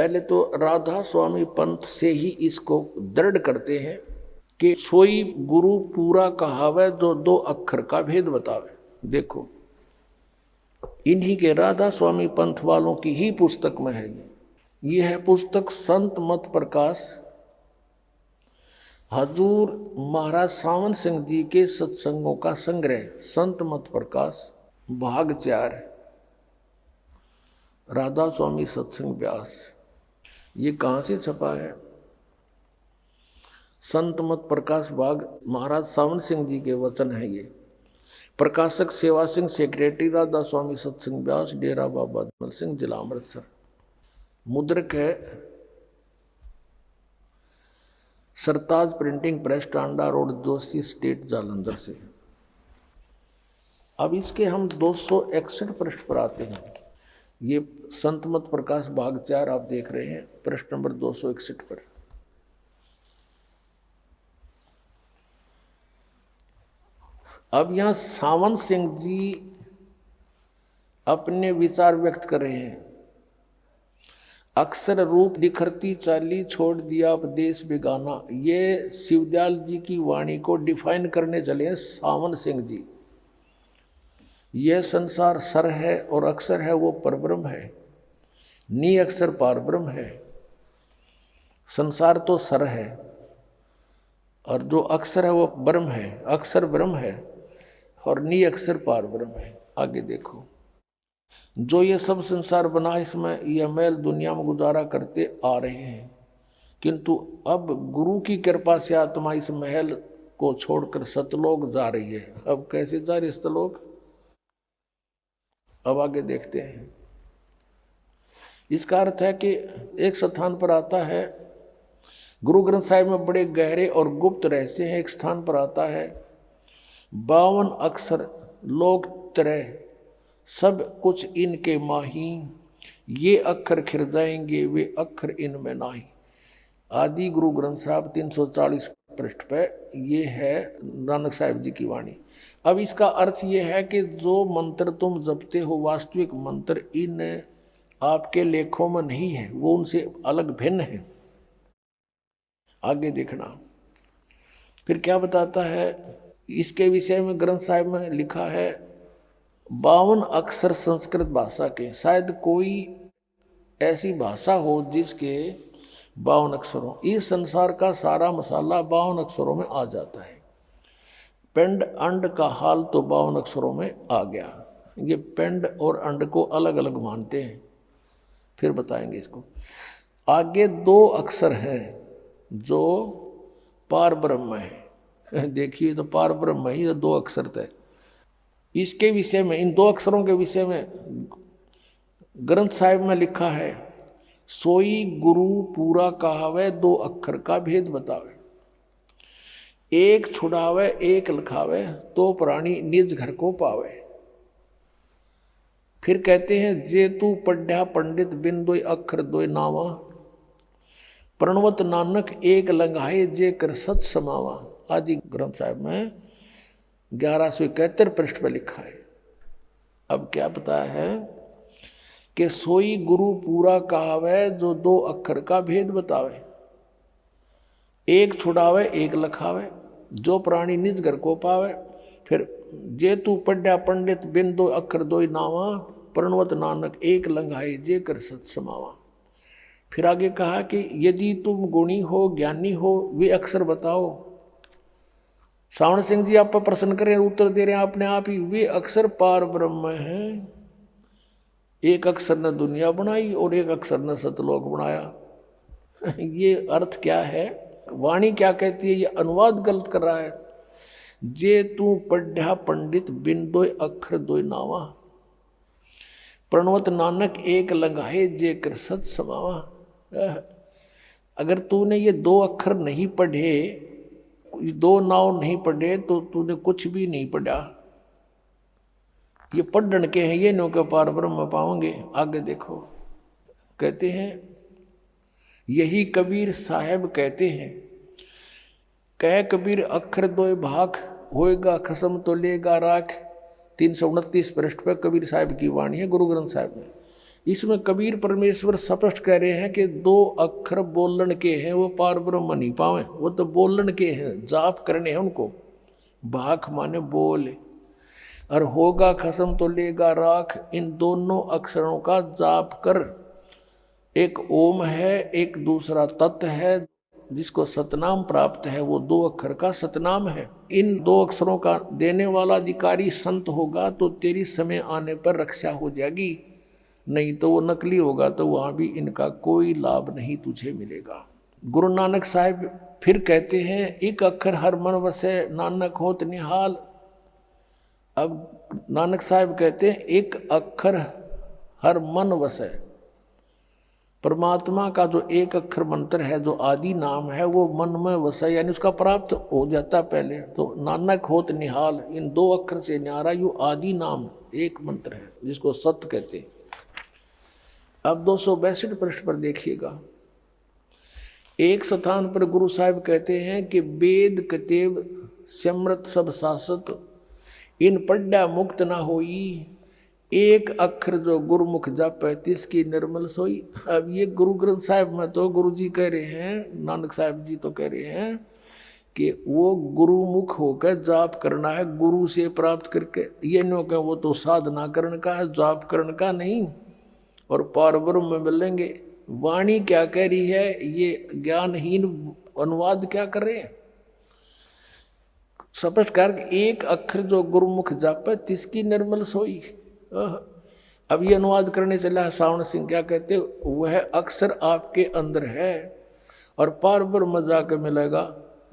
पहले तो राधा स्वामी पंथ से ही इसको दृढ़ करते हैं कि सोई गुरु पूरा कहावे जो दो अक्षर का भेद बतावे। देखो इन्हीं के राधा स्वामी पंथ वालों की ही पुस्तक में है ये है पुस्तक संत मत प्रकाश हजूर महाराज सावन सिंह जी के सत्संगों का संग्रह संत मत प्रकाश भाग 4 राधा स्वामी सत्संग व्यास। ये कहाँ से छपा है? संत मत प्रकाश भाग महाराज सावन सिंह जी के वचन है ये। प्रकाशक सेवा सिंह, सेक्रेटरी राधा स्वामी सत्संग व्यास, डेरा बाबा दमल सिंह, जिला अमृतसर। मुद्रक है Sartaj printing press, Tanda road, Joshi state, Jalandhar से। अब इसके हम 261 पृष्ठ पर आते हैं। ये संत मत प्रकाश भाग 4 आप देख रहे हैं, पृष्ठ नंबर 261 पर। अब यहां सावन सिंह जी अपने विचार व्यक्त कर रहे हैं। अक्षर रूप निखरती चाली, छोड़ दिया उपदेश बेगाना। ये शिवदयाल जी की वाणी को डिफाइन करने चले हैं सावन सिंह जी। यह संसार सर है और अक्षर है वो परब्रह्म है, नी अक्षर पारब्रह्म है। संसार तो सर है और जो अक्षर है वो ब्रह्म है, अक्षर ब्रह्म है और नी अक्षर पारब्रह्म है। आगे देखो, जो ये सब संसार बना इसमें यह मैल दुनिया में गुजारा करते आ रहे हैं, किंतु अब गुरु की कृपा से आत्मा इस महल को छोड़कर सतलोक जा रही है। अब कैसे जा रही सतलोक? अब आगे देखते हैं। इसका अर्थ है कि एक स्थान पर आता है, गुरु ग्रंथ साहिब में बड़े गहरे और गुप्त रहस्य हैं। एक स्थान पर आता है 52 अक्षर लोक तरह सब कुछ इनके माही, ये अक्षर खिर जाएंगे वे अक्षर इनमें नाही। आदि गुरु ग्रंथ साहब 340 पृष्ठ पे ये है नानक साहिब जी की वाणी। अब इसका अर्थ ये है कि जो मंत्र तुम जपते हो वास्तविक मंत्र इन आपके लेखों में नहीं है, वो उनसे अलग भिन्न है। आगे देखना फिर क्या बताता है इसके विषय में। ग्रंथ साहिब में लिखा है 52 अक्षर संस्कृत भाषा के। शायद कोई ऐसी भाषा हो जिसके 52 अक्षर हो। इस संसार का सारा मसाला 52 अक्षरों में आ जाता है। पिंड अंड का हाल तो 52 अक्षरों में आ गया। ये पिंड और अंड को अलग अलग मानते हैं, फिर बताएंगे इसको। आगे 2 अक्षर हैं जो पार ब्रह्म है। देखिए तो पार ब्रह्म ही 2 अक्षर थे। इसके विषय में, इन 2 अक्षरों के विषय में ग्रंथ साहिब में लिखा है, सोई गुरु पूरा कहावे 2 अक्षर का भेद बतावे। एक छुड़ावे एक लिखावे तो प्राणी निज घर को पावे। फिर कहते हैं जे तू पढ़्या पंडित बिन 2 अक्षर 2 नावा, प्रणवत नानक एक लंघाए जे कर सत समावा। आदि ग्रंथ साहिब में 1171 पृष्ठ पर लिखा है। अब क्या पता है कि सोई गुरु पूरा कहावे जो 2 अक्षर का भेद बतावे। एक छुड़ावे एक लखावे जो प्राणी निज घर को पावे। फिर जे तू पढ़्या पंडित बिन 2 अक्षर 2 नावा, प्रणवत नानक एक लंघाए जे कर सत समावा। फिर आगे कहा कि यदि तुम गुणी हो ज्ञानी हो वे अक्षर बताओ। सावन सिंह जी आप पर प्रश्न करें, उत्तर दे रहे हैं अपने आप ही, वे अक्षर पार ब्रह्म हैं। एक अक्षर ने दुनिया बनाई और एक अक्षर ने सतलोक बनाया। ये अर्थ क्या है? वाणी क्या कहती है? ये अनुवाद गलत कर रहा है। जे तू पढ़्या पंडित बिन 2 अक्षर 2 नावा, प्रणवत नानक एक लंघाए जे कर सत समावा। अगर तूने ये 2 अक्षर नहीं पढ़े, 2 नाव नहीं पढ़े, तो तूने कुछ भी नहीं पढ़ा। ये पढ़न के हैं, ये नो के पार ब्रह्म पाओगे। आगे देखो, कहते हैं यही कबीर साहब कहते हैं, कह कबीर अक्षर 2 भाग, होएगा खसम तो लेगा राख। 329 पृष्ठ पर कबीर साहब की वाणी है गुरु ग्रंथ साहिब में। इसमें कबीर परमेश्वर स्पष्ट कह रहे हैं कि 2 अक्षर बोलन के हैं, वो पार ब्रह्म नहीं पावे, वो तो बोलन के हैं, जाप करने हैं उनको। भाख माने बोल, और होगा खसम तो लेगा राख। इन दोनों अक्षरों का जाप कर। एक ओम है, एक दूसरा तत् है, जिसको सतनाम प्राप्त है, वो 2 अक्षर का सतनाम है। इन 2 अक्षरों का देने वाला अधिकारी संत होगा तो तेरी समय आने पर रक्षा हो जाएगी, नहीं तो वो नकली होगा तो वहां भी इनका कोई लाभ नहीं तुझे मिलेगा। गुरु नानक साहब फिर कहते हैं, एक अक्षर हर मन वसे नानक होत निहाल। अब नानक साहब कहते हैं एक अक्षर हर मन वसे। परमात्मा का जो एक अक्षर मंत्र है, जो आदि नाम है, वो मन में वसा, यानी उसका प्राप्त हो जाता पहले। तो नानक होत निहाल, इन 2 अक्षर से न्यारा यू आदि नाम एक मंत्र है, जिसको सत्य कहते हैं। अब 262 पृष्ठ पर देखिएगा, एक स्थान पर गुरु साहब कहते हैं कि वेद कतेब समृत सब शासत, इन पढ़ा मुक्त ना होई। एक अक्षर जो गुरुमुख जापै तिसकी निर्मल सोई। अब ये गुरु ग्रंथ साहब में तो गुरु जी कह रहे हैं, नानक साहब जी तो कह रहे हैं कि वो गुरुमुख होकर जाप करना है, गुरु से प्राप्त करके। ये नो कह वो तो साधना करने का है, जाप करने का नहीं, और पार ब्रह्म में मिलेंगे। वाणी क्या कह रही है, ये ज्ञानहीन अनुवाद क्या कर रहे हैं। स्पष्ट कर, एक अक्षर जो गुरुमुख जापै तिसकी निर्मल सोई। अब ये अनुवाद करने चला है सावण सिंह, क्या कहते, वह अक्षर आपके अंदर है और पार ब्रह्म जाके मिलेगा।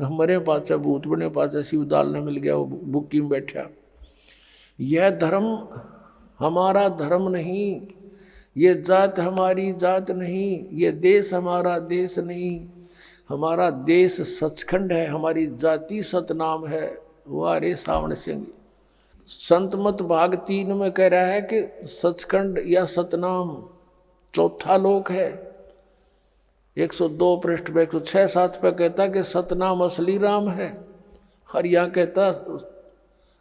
हमारे पास भूत बने पास शिवदाल ने मिल गया, वो बुक्की में बैठा। यह धर्म हमारा धर्म नहीं, ये जात हमारी जात नहीं, ये देश हमारा देश नहीं, हमारा देश सचखंड है, हमारी जाति सतनाम है। वाह रे सावण सिंह। संत मत भाग 3 में कह रहा है कि सचखंड या सतनाम चौथा लोक है। 102 पृष्ठ पे 106-7 पे कहता कि सतनाम असली राम है। और यहाँ कहता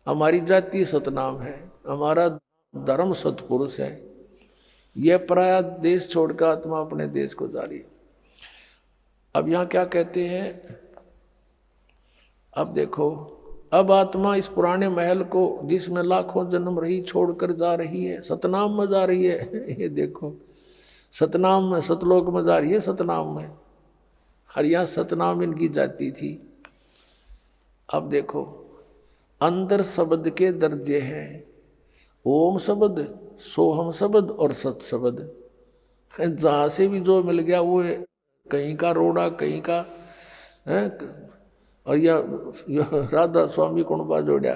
हमारी जाति सतनाम है, हमारा धर्म सतपुरुष है। यह पराया देश छोड़कर आत्मा अपने देश को जा रही है। अब यहाँ क्या कहते हैं, अब देखो, अब आत्मा इस पुराने महल को जिसमें लाखों जन्म रही छोड़कर जा रही है, सतनाम में जा रही है। ये देखो, सतनाम में, सतलोक में जा रही है, सतनाम में। हरिया सतनाम इनकी जाती थी। अब देखो, अंदर शब्द के दर्जे हैं, ओम शब्द, सोहम शब्द और सत शब्द। जहाँ से भी जो मिल गया वो कहीं का रोड़ा, कहीं का है, और या राधा स्वामी कुणबा जोड़ा।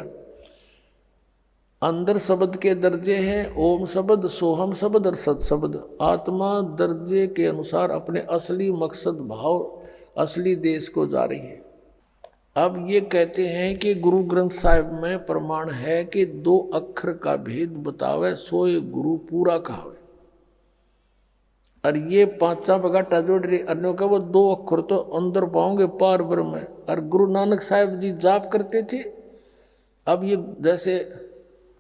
अंदर शब्द के दर्जे हैं, ओम शब्द, सोहम शब्द और सत शब्द। आत्मा दर्जे के अनुसार अपने असली मकसद भाव, असली देश को जा रही है। अब ये कहते हैं कि गुरु ग्रंथ साहिब में प्रमाण है कि 2 अक्षर का भेद बतावे, सोए गुरु पूरा कहावे। और ये 5 बगाटा जोड़ रही, अन्यों का वो 2 अक्षर तो अंदर पाओगे पार ब्रह्म में। और गुरु नानक साहिब जी जाप करते थे। अब ये जैसे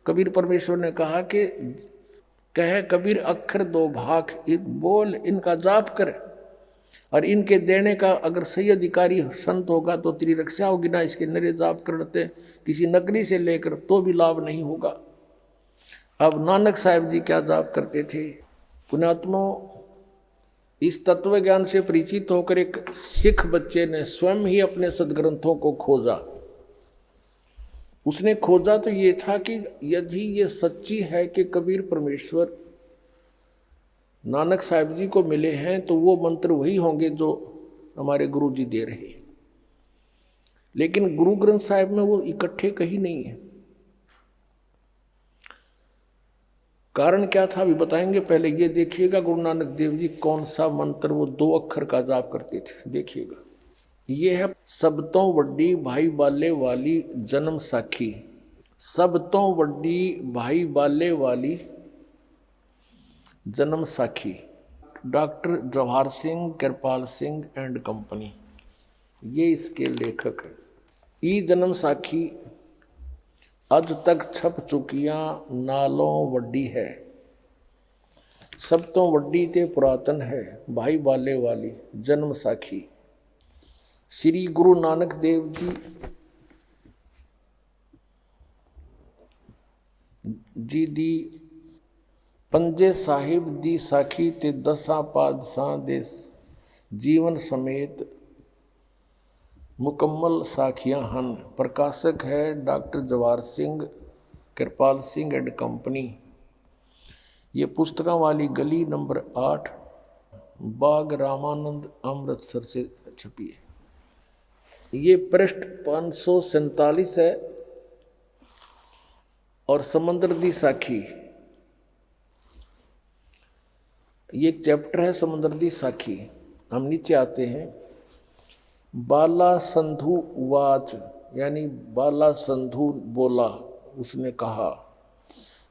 कबीर परमेश्वर ने कहा कि कहे कबीर अक्षर 2 भाग, एक बोल, इनका जाप करे, और इनके देने का अगर सही अधिकारी संत होगा तो तेरी रक्षा होगी ना। इसके नरे जाप करते किसी नकली से लेकर तो भी लाभ नहीं होगा। अब नानक साहिब जी क्या जाप करते थे। पुण्यात्मों, इस तत्व ज्ञान से परिचित होकर एक सिख बच्चे ने स्वयं ही अपने सदग्रंथों को खोजा। उसने खोजा तो ये था कि यदि ये सच्ची है कि कबीर परमेश्वर नानक साहिब जी को मिले हैं तो वो मंत्र वही होंगे जो हमारे गुरु जी दे रहे हैं। लेकिन गुरु ग्रंथ साहिब में वो इकट्ठे कहीं नहीं है। कारण क्या था अभी बताएंगे। पहले ये देखिएगा गुरु नानक देव जी कौन सा मंत्र वो 2 अक्षर का जाप करते थे। देखिएगा, ये है सब तो वड्डी भाई बाले वाली जन्म साखी। सब तो वड्डी भाई बाले वाली जन्म साखी, doctor Jawahar Singh, Kirpal Singh and company, ये इसके लेखक है। ई जन्म साखी अज तक छप चुकियां नालों वड्डी है। सब तो वड्डी ते पुरातन है भाई बाले वाली जन्म साखी। श्री गुरु नानक देव जी दी पंजे साहिब दी साखी ते दसा पादशाह दे जीवन समेत मुकम्मल साखियां हन। प्रकाशक है doctor Jawahar Singh Kirpal Singh and company. ये पुस्तकों वाली गली नंबर 8 बाग रामानंद अमृतसर से छपी है। ये पृष्ठ 547 है और समंदर दी साखी ये एक चैप्टर है समंदर दी साखी। हम नीचे आते हैं। बाला संधु वाच यानी बाला संधु बोला, उसने कहा।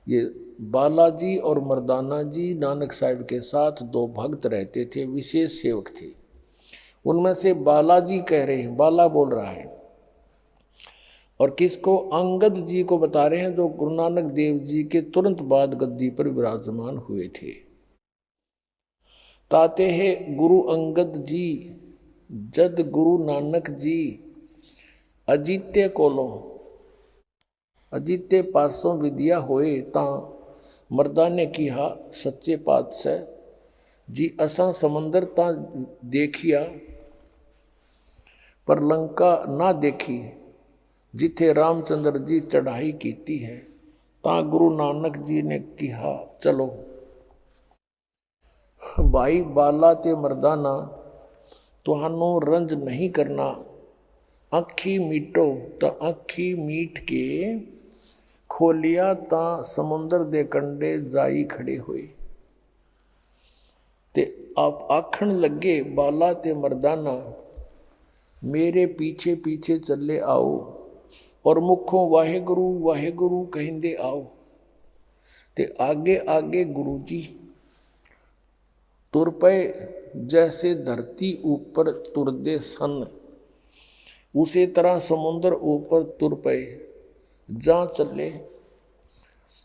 ये बालाजी और मर्दाना जी नानक साहिब के साथ दो भक्त रहते थे, विशेष सेवक थे। उनमें से बालाजी कह रहे हैं, बाला बोल रहा है और किसको? अंगद जी को बता रहे हैं, जो गुरु नानक देव जी के तुरंत बाद गद्दी पर विराजमान हुए थे। ताते हैं गुरु अंगद जी जद गुरु नानक जी अजीत्य कोलों अजीत्य पासों विद्या होए तां मर्दा ने किहा सच्चे पातशाह जी असां समंदर तां देखिया पर लंका ना देखी, जिथे रामचंद्र जी चढ़ाई कीती है तां गुरु नानक जी ने किहा चलो। भाई बाला ते मर्दाना तुहानू रंज नहीं करना, अखी मीटो तो अखी मीट के खोलिया ता समुंदर दे कंडे जाई खड़े हुए। ते आप आखण लगे बाला ते मर्दाना मेरे पीछे पीछे चले आओ और मुखों वाहेगुरु वाहेगुरु कहिंदे आओ। ते आगे आगे गुरु जी तुर पे जैसे धरती ऊपर तुरदे सन, उसी तरह समुद्र ऊपर तुर पे जा चले।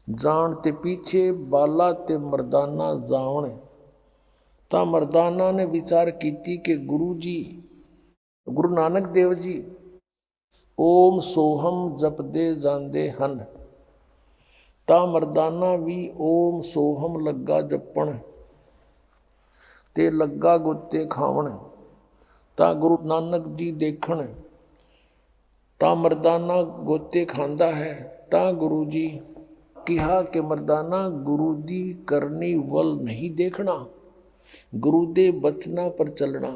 जान ते पीछे बाला ते मर्दाना जावन ता मर्दाना ने विचार कीती कि गुरु जी गुरु नानक देव जी ओम सोहम जपदे जांदे हन। ता मर्दाना भी ओम सोहम लगा जपण ते लगा गुत्ते खावण। ता गुरु नानक जी देखण ता मर्दाना गोते खांदा है। ता गुरु जी कहा कि मर्दाना गुरु दी करनी वल नहीं देखना, गुरु दे बचना पर चलना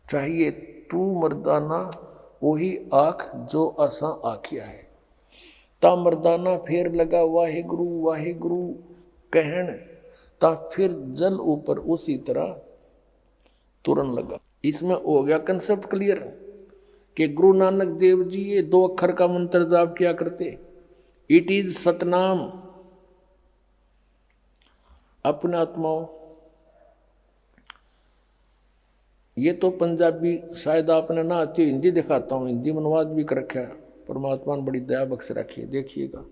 चाहिए। तू मर्दाना वही आख जो असा आखिया है। ता मर्दाना फिर लगा वाहेगुरु वाहेगुरु कहन, ता फिर जल ऊपर उसी तरह तुरन लगा। इसमें हो गया कंसेप्ट क्लियर कि गुरु नानक देव जी ये 2 अक्षर का मंत्र जाप किया करते। It is Satnam. अपने आत्माओं, ये तो पंजाबी शायद आपने ना आती, हिंदी दिखाता हूँ, हिंदी में अनुवाद भी कर रखा है। परमात्मा ने बड़ी दया बख्श रखी है, देखिएगा।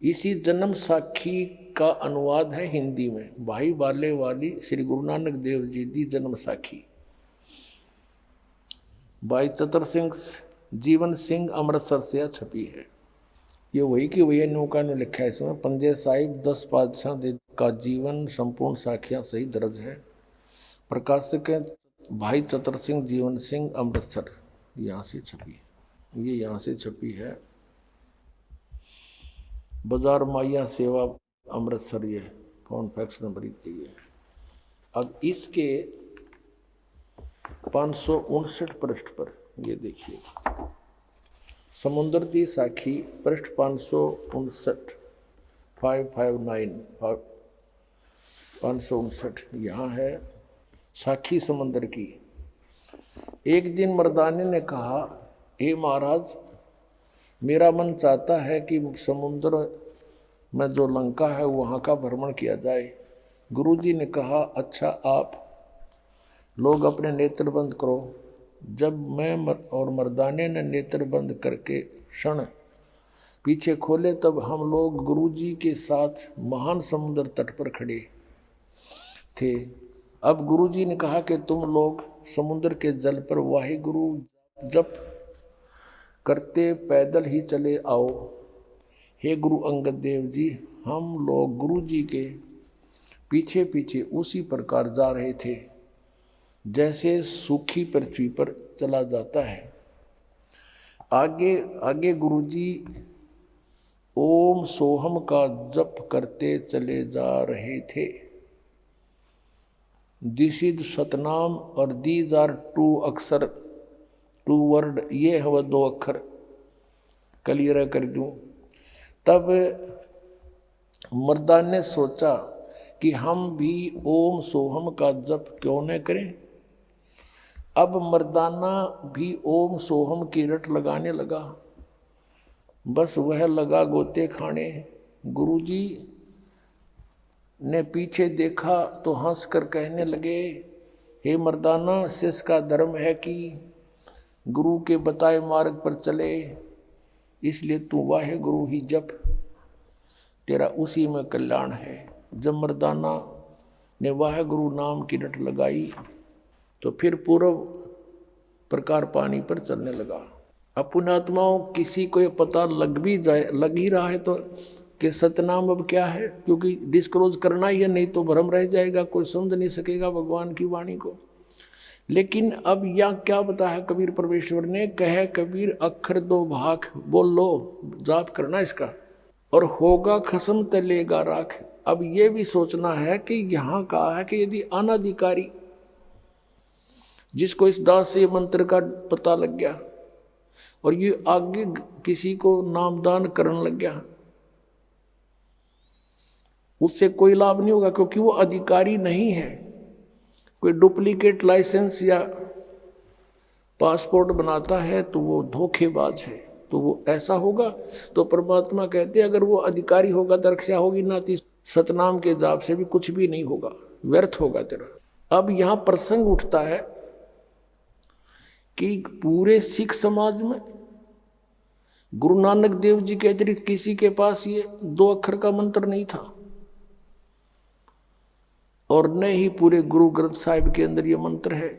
इसी जन्म साखी का अनुवाद है हिंदी में, भाई बाले वाली श्री गुरु नानक देव जी दी जन्म साखी। भाई चतर सिंह जीवन सिंह अमृतसर से छपी है। ये वही की वही नौका ने लिखा है इसमें। पंजे साहिब 10 पातशाह का जीवन संपूर्ण साखियाँ सही दर्ज है। प्रकाशक है भाई चतर सिंह जीवन सिंह अमृतसर, यहाँ से छपी है। ये यहाँ से छपी है। बाजार माइया सेवा अमृतसर, ये फोन फैक्स नंबर ही है। अब इसके 559 पृष्ठ पर ये देखिए, समुद्र दी साखी पृष्ठ 559 559 यहाँ है साखी समुद्र की। एक दिन मर्दाने ने कहा, हे महाराज, मेरा मन चाहता है कि समुद्र में जो लंका है वहाँ का भ्रमण किया जाए। गुरुजी ने कहा, अच्छा, आप लोग अपने नेत्र बंद करो। जब मैं और मर्दाने ने नेत्र बंद करके क्षण पीछे खोले तब हम लोग गुरुजी के साथ महान समुद्र तट पर खड़े थे। अब गुरुजी ने कहा कि तुम लोग समुद्र के जल पर वाहिगुरु जप करते पैदल ही चले आओ। हे गुरु अंगद देव जी, हम लोग गुरुजी के पीछे पीछे उसी प्रकार जा रहे थे जैसे सूखी पृथ्वी पर चला जाता है। आगे आगे गुरुजी ओम सोहम का जप करते चले जा रहे थे। दिस इज सतनाम और दीज आर टू अक्षर, टू वर्ड, ये है वह 2 अक्षर। क्लियर कर दूं। तब मर्दान ने सोचा कि हम भी ओम सोहम का जप क्यों न करें। अब मर्दाना भी ओम सोहम की रट लगाने लगा। बस वह लगा गोते खाने। गुरुजी ने पीछे देखा तो हंस कर कहने लगे, हे मर्दाना, शिष्य का धर्म है कि गुरु के बताए मार्ग पर चले, इसलिए तू वाहे गुरु ही जप, तेरा उसी में कल्याण है। जब मर्दाना ने वाहे गुरु नाम की रट लगाई तो फिर पूर्व प्रकार पानी पर चलने लगा। अब पुण्यात्माओं, किसी को ये पता लग ही रहा है तो कि सतनाम अब क्या है, क्योंकि डिस्क्लोज करना ही है, नहीं तो भ्रम रह जाएगा, कोई समझ नहीं सकेगा भगवान की वाणी को। लेकिन अब यह क्या बताया कबीर परमेश्वर ने, कहे कबीर अक्षर 2 भाग बोल लो, जाप करना इसका, और होगा खसम तलेगा राख। अब ये भी सोचना है कि यहाँ कहा है कि यदि अनाधिकारी जिसको इस दास से मंत्र का पता लग गया और ये आगे किसी को नामदान करने लग गया, उससे कोई लाभ नहीं होगा, क्योंकि वो अधिकारी नहीं है। कोई डुप्लीकेट लाइसेंस या पासपोर्ट बनाता है तो वो धोखेबाज है, तो वो ऐसा होगा। तो परमात्मा कहते हैं अगर वो अधिकारी होगा तो रक्षा होगी ना, तो सतनाम के जाप से भी कुछ भी नहीं होगा, व्यर्थ होगा तेरा। अब यहाँ प्रसंग उठता है कि पूरे सिख समाज में गुरु नानक देव जी के अतिरिक्त किसी के पास ये 2 अक्षर का मंत्र नहीं था, और न ही पूरे गुरु ग्रंथ साहिब के अंदर ये मंत्र है।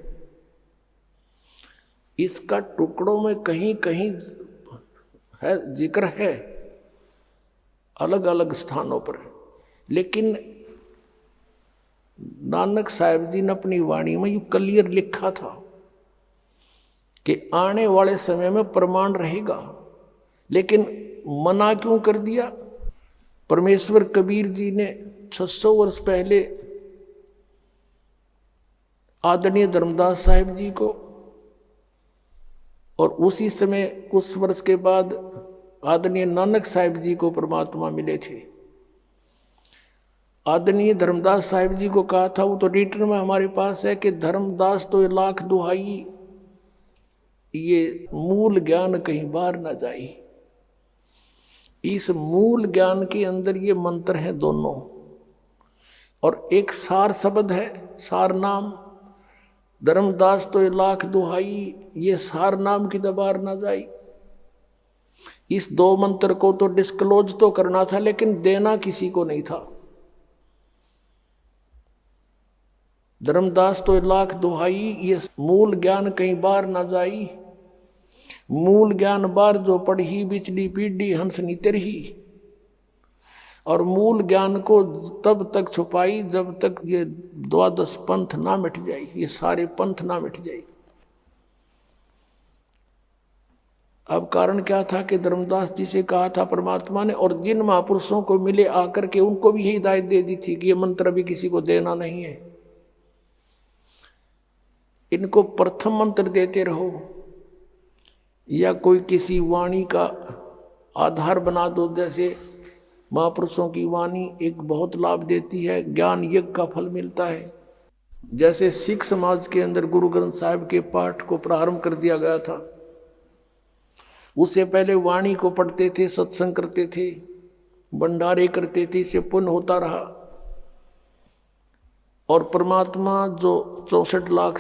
इसका टुकड़ों में कहीं कहीं है, जिक्र है अलग अलग स्थानों पर, लेकिन नानक साहिब जी ने अपनी वाणी में यू क्लियर लिखा था कि आने वाले समय में प्रमाण रहेगा। लेकिन मना क्यों कर दिया? परमेश्वर कबीर जी ने 600 वर्ष पहले आदरणीय धर्मदास साहिब जी को, और उसी समय कुछ वर्ष के बाद आदरणीय नानक साहिब जी को परमात्मा मिले थे। आदरणीय धर्मदास साहिब जी को कहा था, वो तो रिटर्न में हमारे पास है कि धर्मदास तो 1,00,000 दुहाई, ये मूल ज्ञान कहीं बाहर ना जाए। इस मूल ज्ञान के अंदर ये मंत्र है दोनों, और एक सार शब्द है, सार नाम। धर्मदास तो 1,00,000 दुहाई, ये सार नाम की दबार ना जाई। इस 2 मंत्र को तो डिस्क्लोज तो करना था, लेकिन देना किसी को नहीं था। धर्मदास तो 1,00,000 दुहाई, ये मूल ज्ञान कहीं बाहर ना जाई। मूल ज्ञान बार जो पढ़ी, बिचली पीढ़ी हंस नितर ही। और मूल ज्ञान को तब तक छुपाई जब तक ये 12 पंथ ना मिट जाए, ये सारे पंथ ना मिट जाए। अब कारण क्या था कि धर्मदास जी से कहा था परमात्मा ने, और जिन महापुरुषों को मिले आकर के उनको भी यही हिदायत दे दी थी कि ये मंत्र भी किसी को देना नहीं है, इनको प्रथम मंत्र देते रहो, या कोई किसी वाणी का आधार बना दो। जैसे महापुरुषों की वाणी एक बहुत लाभ देती है, ज्ञान यज्ञ का फल मिलता है। जैसे सिख समाज के अंदर गुरु ग्रंथ साहिब के पाठ को प्रारंभ कर दिया गया था, उससे पहले वाणी को पढ़ते थे, सत्संग करते थे, भंडारे करते थे, इससे पुण्य होता रहा। और परमात्मा जो 64 लाख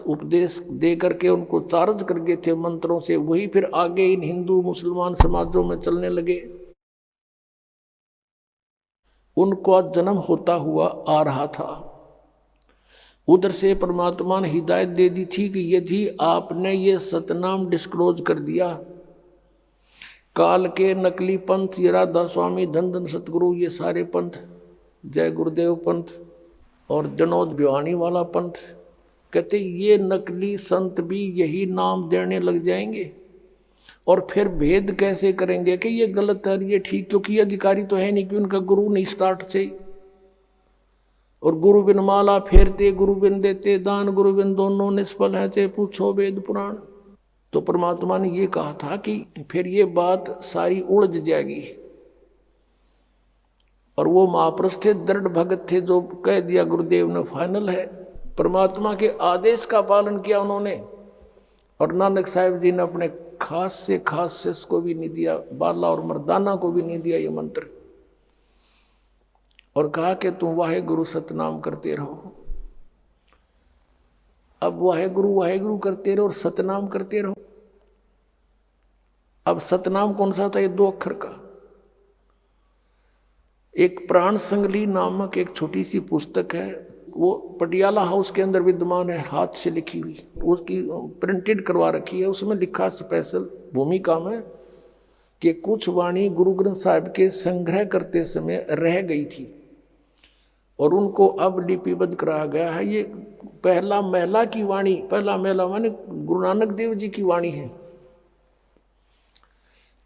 उपदेश दे करके उनको चार्ज कर गए थे मंत्रों से, वही फिर आगे इन हिंदू मुसलमान समाजों में चलने लगे। उनको जन्म होता हुआ आ रहा था। उधर से परमात्मा ने हिदायत दे दी थी कि यदि आपने ये सतनाम डिस्क्लोज कर दिया, काल के नकली पंथ, ये राधा स्वामी, धन धन सतगुरु, ये सारे पंथ, जय गुरुदेव पंथ और जनोद बिवानी वाला पंथ, कहते ये नकली संत भी यही नाम देने लग जाएंगे और फिर भेद कैसे करेंगे कि ये गलत है ये ठीक, क्योंकि ये अधिकारी तो है नहीं कि उनका गुरु नहीं स्टार्ट से। और गुरु बिन माला फेरते, गुरु बिन देते दान, गुरु बिन दोनों निष्फल है, चाहे पूछो वेद पुराण। तो परमात्मा ने ये कहा था कि फिर ये बात सारी उलझ जाएगी। और वो महापुरुष थे, दृढ़ भगत थे, जो कह दिया गुरुदेव ने फाइनल है। परमात्मा के आदेश का पालन किया उन्होंने। और नानक साहिब जी ने अपने खास से खास शिष्य को भी नहीं दिया, बाला और मर्दाना को भी नहीं दिया ये मंत्र, और कहा कि तुम वाहे गुरु सतनाम करते रहो। अब वाहे गुरु करते रहो और सतनाम करते रहो। अब सतनाम कौन सा था? ये 2 अक्षर का। एक प्राण संगली नामक एक छोटी सी पुस्तक है, वो पटियाला हाउस के अंदर विद्यमान है, हाथ से लिखी हुई, उसकी प्रिंटेड करवा रखी है। उसमें लिखा स्पेशल भूमिका में कि कुछ वाणी गुरु ग्रंथ साहिब के संग्रह करते समय रह गई थी और उनको अब लिपिबद्ध कराया गया है। ये पहला महला की वाणी, पहला महला माने गुरु नानक देव जी की वाणी है।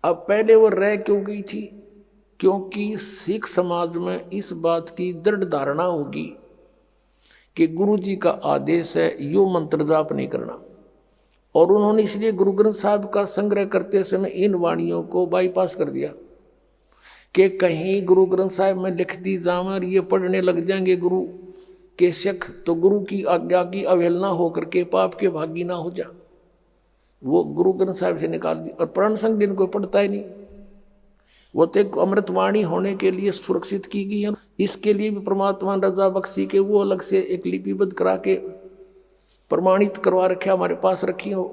अब पहले वो रह क्यों गई थी? क्योंकि सिख समाज में इस बात की दृढ़ धारणा होगी कि गुरु जी का आदेश है यो मंत्र जाप नहीं करना, और उन्होंने इसलिए गुरु ग्रंथ साहिब का संग्रह करते समय इन वाणियों को बाईपास कर दिया कि कहीं गुरु ग्रंथ साहिब में लिख दी जाए और ये पढ़ने लग जाएंगे गुरु के सिख, तो गुरु की आज्ञा की अवहेलना होकर के पाप के भागी ना हो जा। वो गुरु ग्रंथ साहिब से निकाल दी। और प्राण संग दिन को पढ़ता ही नहीं, वो तो एक अमृतवाणी होने के लिए सुरक्षित की गई है। इसके लिए भी परमात्मा ने रजा बख्शी के वो अलग से एक लिपिबद्ध करा के प्रमाणित करवा रखे, हमारे पास रखी हो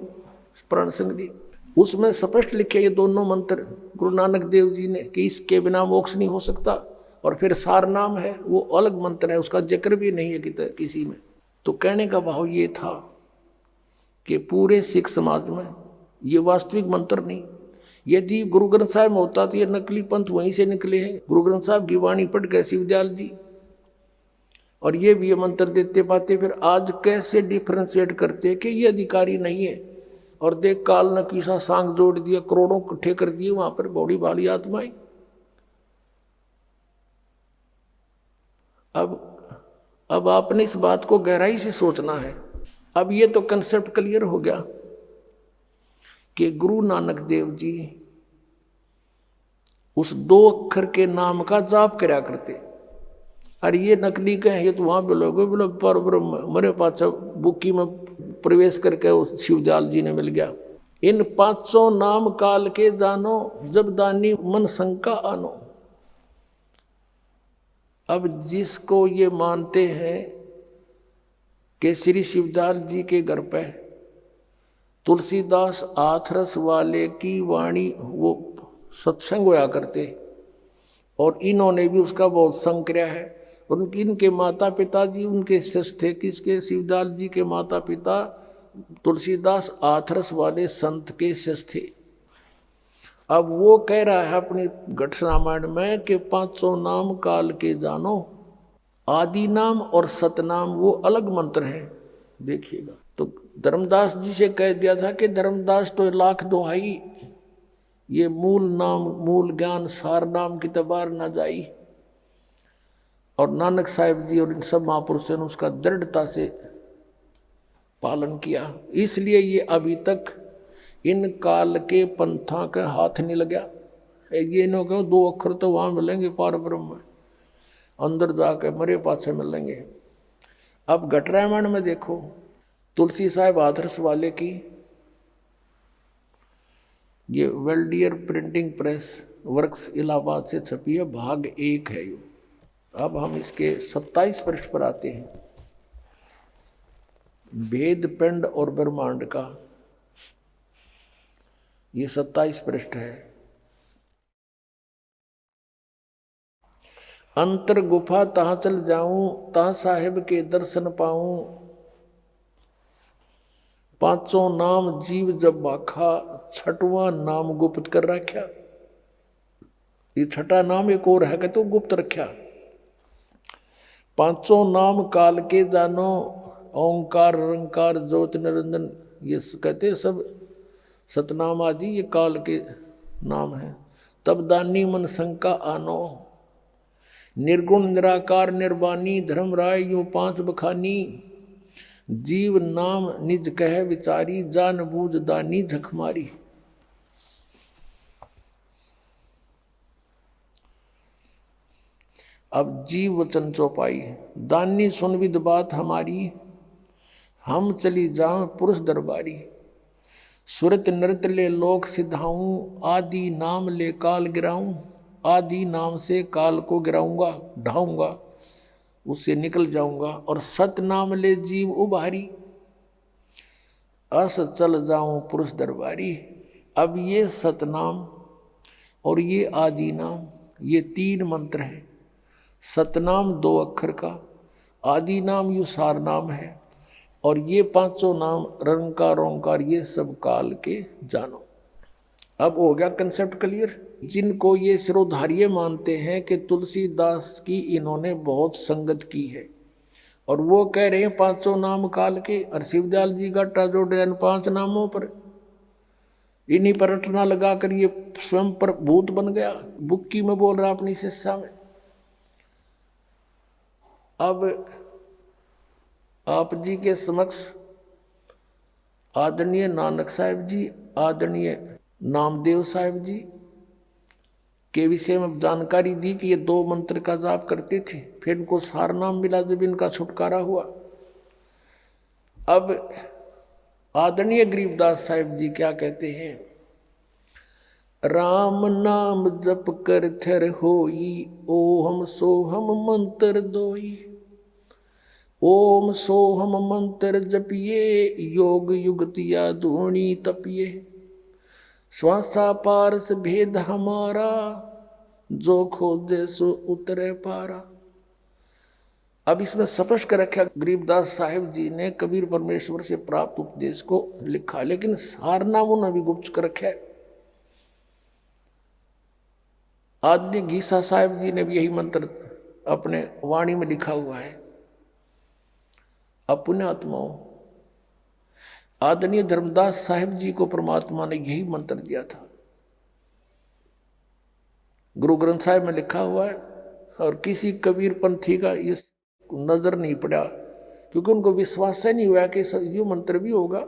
प्राण संग जी। उसमें स्पष्ट लिखे ये दोनों मंत्र गुरु नानक देव जी ने कि इसके बिना मोक्ष नहीं हो सकता। और फिर सार नाम है, वो अलग मंत्र है, उसका जिक्र भी नहीं है किसी में। तो कहने का भाव ये था कि पूरे सिख समाज में ये वास्तविक मंत्र नहीं। यदि गुरु ग्रंथ साहिब में होता तो ये नकली पंथ वहीं से निकले हैं। गुरु ग्रंथ साहिब की वाणी पढ़ गए शिवदयाल जी, और ये भी ये मंत्र देते पाते, फिर आज कैसे डिफ्रेंशिएट करते कि ये अधिकारी नहीं है। और देख काल न किसा सांग जोड़ दिया, करोड़ों इकट्ठे कर दिए वहां पर बौड़ी भाली आत्माएं। अब आपने इस बात को गहराई से सोचना है। अब ये तो कंसेप्ट क्लियर हो गया कि गुरु नानक देव जी उस 2 अक्षर के नाम का जाप करया करते। अरे ये नकली के हैं, ये तो वहां बोलोगे बोलो पर मरे पाछा बुकी में प्रवेश करके उस शिवदयाल जी ने मिल गया। इन 500 नाम काल के जानो, जब दानी मन शंका आनो। अब जिसको ये मानते हैं कि श्री शिवदयाल जी के घर पे तुलसीदास आथरस वाले की वाणी वो सत्संग होया करते, और इन्होंने भी उसका बहुत संग किया है। और इनके माता पिता जी उनके शिष्य थे, किसके? शिवदयाल जी के माता पिता तुलसीदास आथरस वाले संत के शिष्य थे। अब वो कह रहा है अपनी घट रामायण में कि 500 नाम काल के जानो, आदि नाम और सतनाम वो अलग मंत्र हैं। देखिएगा, तो धर्मदास जी से कह दिया था कि धर्मदास तो लाख दोहाई, ये मूल नाम मूल ज्ञान सार नाम की तबार न जाई। और नानक साहिब जी और इन सब महापुरुषों ने उसका दृढ़ता से पालन किया। इसलिए ये अभी तक इन काल के पंथा का हाथ नहीं लगा। ये न कहो 2 अक्षर तो वहाँ मिलेंगे पार ब्रह्म में, अंदर जाकर मरे पाछे मिलेंगे। अब घट रामायण में देखो, तुलसी साहिब आदर्श वाले की ये वेल्डियर प्रिंटिंग प्रेस वर्क्स इलाहाबाद से छपी है, भाग 1 है ये। अब हम इसके 27 पृष्ठ पर आते हैं। भेद पिंड और ब्रह्मांड का, ये 27 पृष्ठ है। अंतर गुफा तहाँ चल जाऊं, तहाँ साहिब के दर्शन पाऊं। पांचों नाम जीव जब भाखा, छठवां नाम गुप्त कर रखा। ये छठा नाम एक और है तो गुप्त रखा। पांचों नाम काल के जानो, ओंकार रंकार ज्योति निरंजन, ये कहते सब सतनाम आदि ये काल के नाम है। तब दानी मन शंका आनो, निर्गुण निराकार निर्वाणी धर्मराय यूं 5 बखानी। जीव नाम निज कह विचारी, जान बूझ दानी झखमारी। अब जीव वचन चौपाई, दानी सुन विद बात हमारी, हम चली जाऊं पुरुष दरबारी। सुरत नृत ले लोक सिधाऊं, आदि नाम ले काल गिराऊं। आदि नाम से काल को गिराऊंगा, ढाऊंगा, उससे निकल जाऊंगा। और सत नाम ले जीव उभारी, अस चल जाऊं पुरुष दरबारी। अब ये सतनाम और ये आदि नाम, ये 3 मंत्र हैं। सतनाम 2 अक्षर का, आदि नाम यू सार नाम है, और ये 5 नाम रंकार ओंकार, ये सब काल के जानो। अब हो गया कंसेप्ट क्लियर। जिनको ये सिरोधार्य मानते हैं कि तुलसीदास की इन्होंने बहुत संगत की है, और वो कह रहे हैं 5 नाम काल के, और शिवदयाल जी घाटा जोड़े 5 नामों पर, इन्हीं पर रटना लगाकर ये स्वयं पर भूत बन गया। बुक्की में बोल रहा अपनी शिष्या में। अब आप जी के समक्ष आदरणीय नानक साहिब जी, आदरणीय नामदेव साहिब जी के विषय में जानकारी दी कि ये 2 मंत्र का जाप करते थे, फिर इनको सार नाम मिला जब इनका छुटकारा हुआ। अब आदरणीय गरीबदास साहिब जी क्या कहते हैं, राम नाम जप कर थर होई, ओम सोहम मंत्र दोई। ओम सोहम मंत्र जपिए, योग युगतिया धूणी तपिए। श्वासा पारस भेद हमारा, जो खोजे सो उतरे पारा। अब इसमें स्पष्ट कर रखा गरीबदास साहिब जी ने कबीर परमेश्वर से प्राप्त उपदेश को लिखा, लेकिन सारनाम उन्होंने भी गुप्त कर रखा है। आदरणीय गीसा साहिब जी ने भी यही मंत्र अपने वाणी में लिखा हुआ है। अब पुण्यात्माओं, आदरणीय धर्मदास साहिब जी को परमात्मा ने यही मंत्र दिया था। गुरु ग्रंथ साहिब में लिखा हुआ है, और किसी कबीर पंथी का ये नजर नहीं पड़ा, क्योंकि उनको विश्वास नहीं हुआ कि ये मंत्र भी होगा।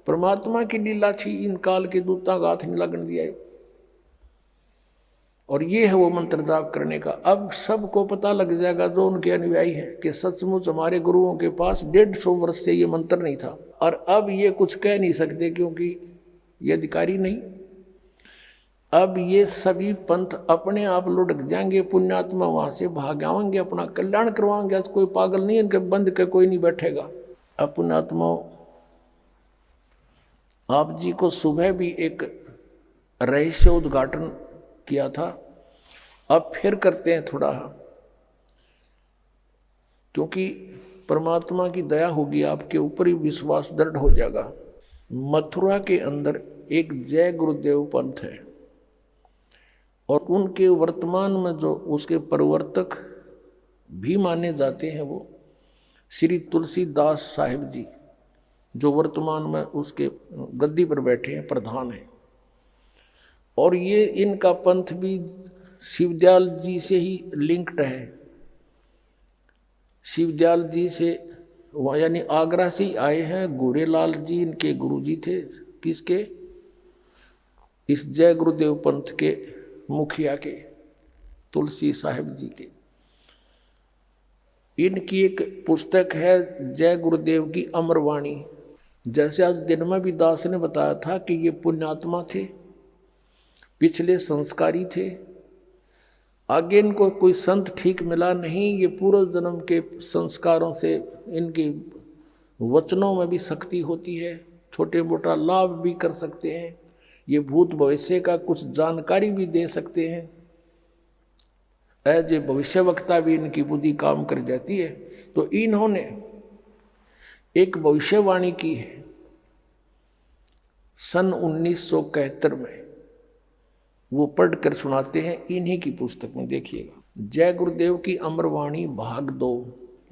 परमात्मा की लीला थी, इन काल के दूता का हाथ नहीं लगन दिया, और ये है वो मंत्र जाप करने का। अब सबको पता लग जाएगा जो उनके अनुयायी हैं कि सचमुच हमारे गुरुओं के पास 150 वर्ष से ये मंत्र नहीं था, और अब ये कुछ कह नहीं सकते क्योंकि ये अधिकारी नहीं। अब ये सभी पंथ अपने आप लुढ़क जाएंगे, पुण्यात्मा वहां से भाग आएंगे, अपना कल्याण करवाएंगे। आज कोई पागल नहीं, इनके बंद के कोई नहीं बैठेगा। अब पुण्यात्मा, आप जी को सुबह भी एक रहस्य उद्घाटन किया था, अब फिर करते हैं थोड़ा, क्योंकि परमात्मा की दया होगी आपके ऊपर ही, विश्वास दृढ़ हो जाएगा। मथुरा के अंदर एक जय गुरुदेव पंथ है, और उनके वर्तमान में जो उसके प्रवर्तक भी माने जाते हैं वो श्री तुलसीदास साहिब जी, जो वर्तमान में उसके गद्दी पर बैठे हैं, प्रधान हैं। और ये इनका पंथ भी शिवदयाल जी से ही लिंक्ड है। शिवदयाल जी से यानी आगरा से ही आए हैं। गोरेलाल जी इनके गुरुजी थे, किसके, इस जय गुरुदेव पंथ के मुखिया के, तुलसी साहिब जी के। इनकी एक पुस्तक है जय गुरुदेव की अमरवाणी। जैसे आज दिन में भी दास ने बताया था कि ये पुण्यात्मा थे, पिछले संस्कारी थे, आगे इनको कोई संत ठीक मिला नहीं, ये पूर्व जन्म के संस्कारों से इनकी वचनों में भी शक्ति होती है, छोटे मोटा लाभ भी कर सकते हैं, ये भूत भविष्य का कुछ जानकारी भी दे सकते हैं। एज ए भविष्य वक्ता भी इनकी बुद्धि काम कर जाती है। तो इन्होंने एक भविष्यवाणी की है सन 1971 में, वो पढ़कर सुनाते हैं इन्हीं की पुस्तक में। देखिएगा, जय गुरुदेव की अमरवाणी भाग 2।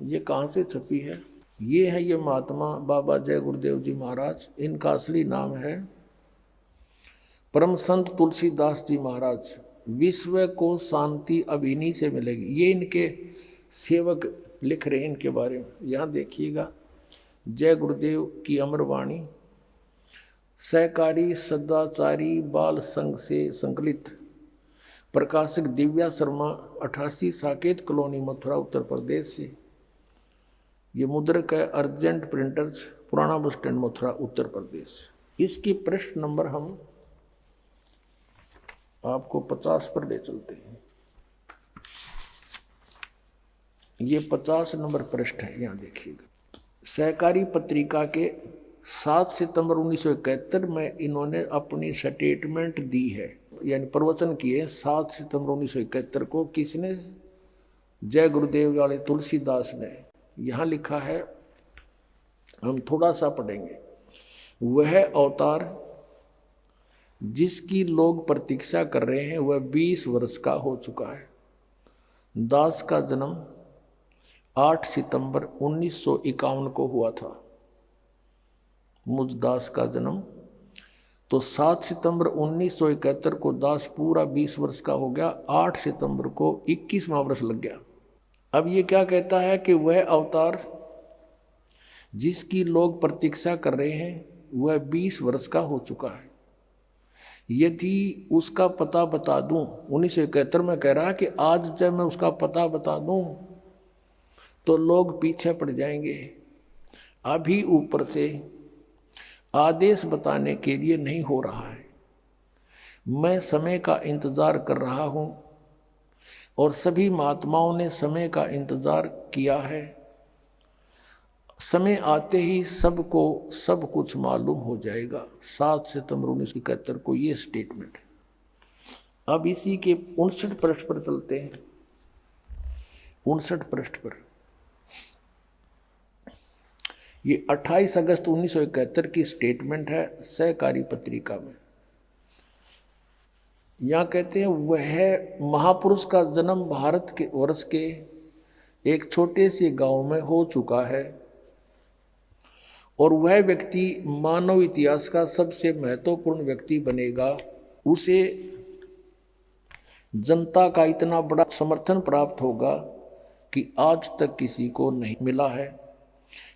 ये कहाँ से छपी है? ये है ये महात्मा बाबा जय गुरुदेव जी महाराज। इनका असली नाम है परम संत तुलसीदास जी महाराज। विश्व को शांति अब इन्हीं से मिलेगी, ये इनके सेवक लिख रहे हैं इनके बारे में। यहाँ देखिएगा, जय गुरुदेव की अमरवाणी सहकारी सदाचारी बाल संघ से संकलित, प्रकाशक दिव्या शर्मा, 88 साकेत कॉलोनी, मथुरा, उत्तर प्रदेश से। ये मुद्रक है अर्जेंट प्रिंटर्स, पुराना बस स्टैंड, मथुरा, उत्तर प्रदेश। इसकी पृष्ठ नंबर हम आपको 50 पर ले चलते हैं। ये 50 नंबर पृष्ठ है। यहाँ देखिएगा, सहकारी पत्रिका के 7 सितंबर 1971 में इन्होंने अपनी स्टेटमेंट दी है, यानी प्रवचन किए 7 सितंबर 1971 को। किसने? जय गुरुदेव वाले तुलसीदास ने। यहाँ लिखा है, हम थोड़ा सा पढ़ेंगे। वह अवतार जिसकी लोग प्रतीक्षा कर रहे हैं वह 20 वर्ष का हो चुका है। दास का जन्म 8 सितंबर 1951 को हुआ था। मुझ दास का जन्म तो 7 सितंबर 1971 को दास पूरा 20 वर्ष का हो गया। 8 सितंबर को 21वां वर्ष लग गया। अब ये क्या कहता है कि वह अवतार जिसकी लोग प्रतीक्षा कर रहे हैं वह 20 वर्ष का हो चुका है। यदि उसका पता बता दूं, 1971 में कह रहा है कि आज जब मैं उसका पता बता दूं तो लोग पीछे पड़ जाएंगे। अभी ऊपर से आदेश बताने के लिए नहीं हो रहा है। मैं समय का इंतजार कर रहा हूं और सभी महात्माओं ने समय का इंतजार किया है। समय आते ही सबको सब कुछ मालूम हो जाएगा। 7 सितंबर 1971 को ये स्टेटमेंट है। अब इसी के 59 पृष्ठ पर चलते हैं। 59 पृष्ठ पर ये 28 अगस्त 1971 की स्टेटमेंट है सहकारी पत्रिका में। यहाँ कहते हैं, वह महापुरुष का जन्म भारत के वर्ष के एक छोटे से गांव में हो चुका है और वह व्यक्ति मानव इतिहास का सबसे महत्वपूर्ण व्यक्ति बनेगा। उसे जनता का इतना बड़ा समर्थन प्राप्त होगा कि आज तक किसी को नहीं मिला है।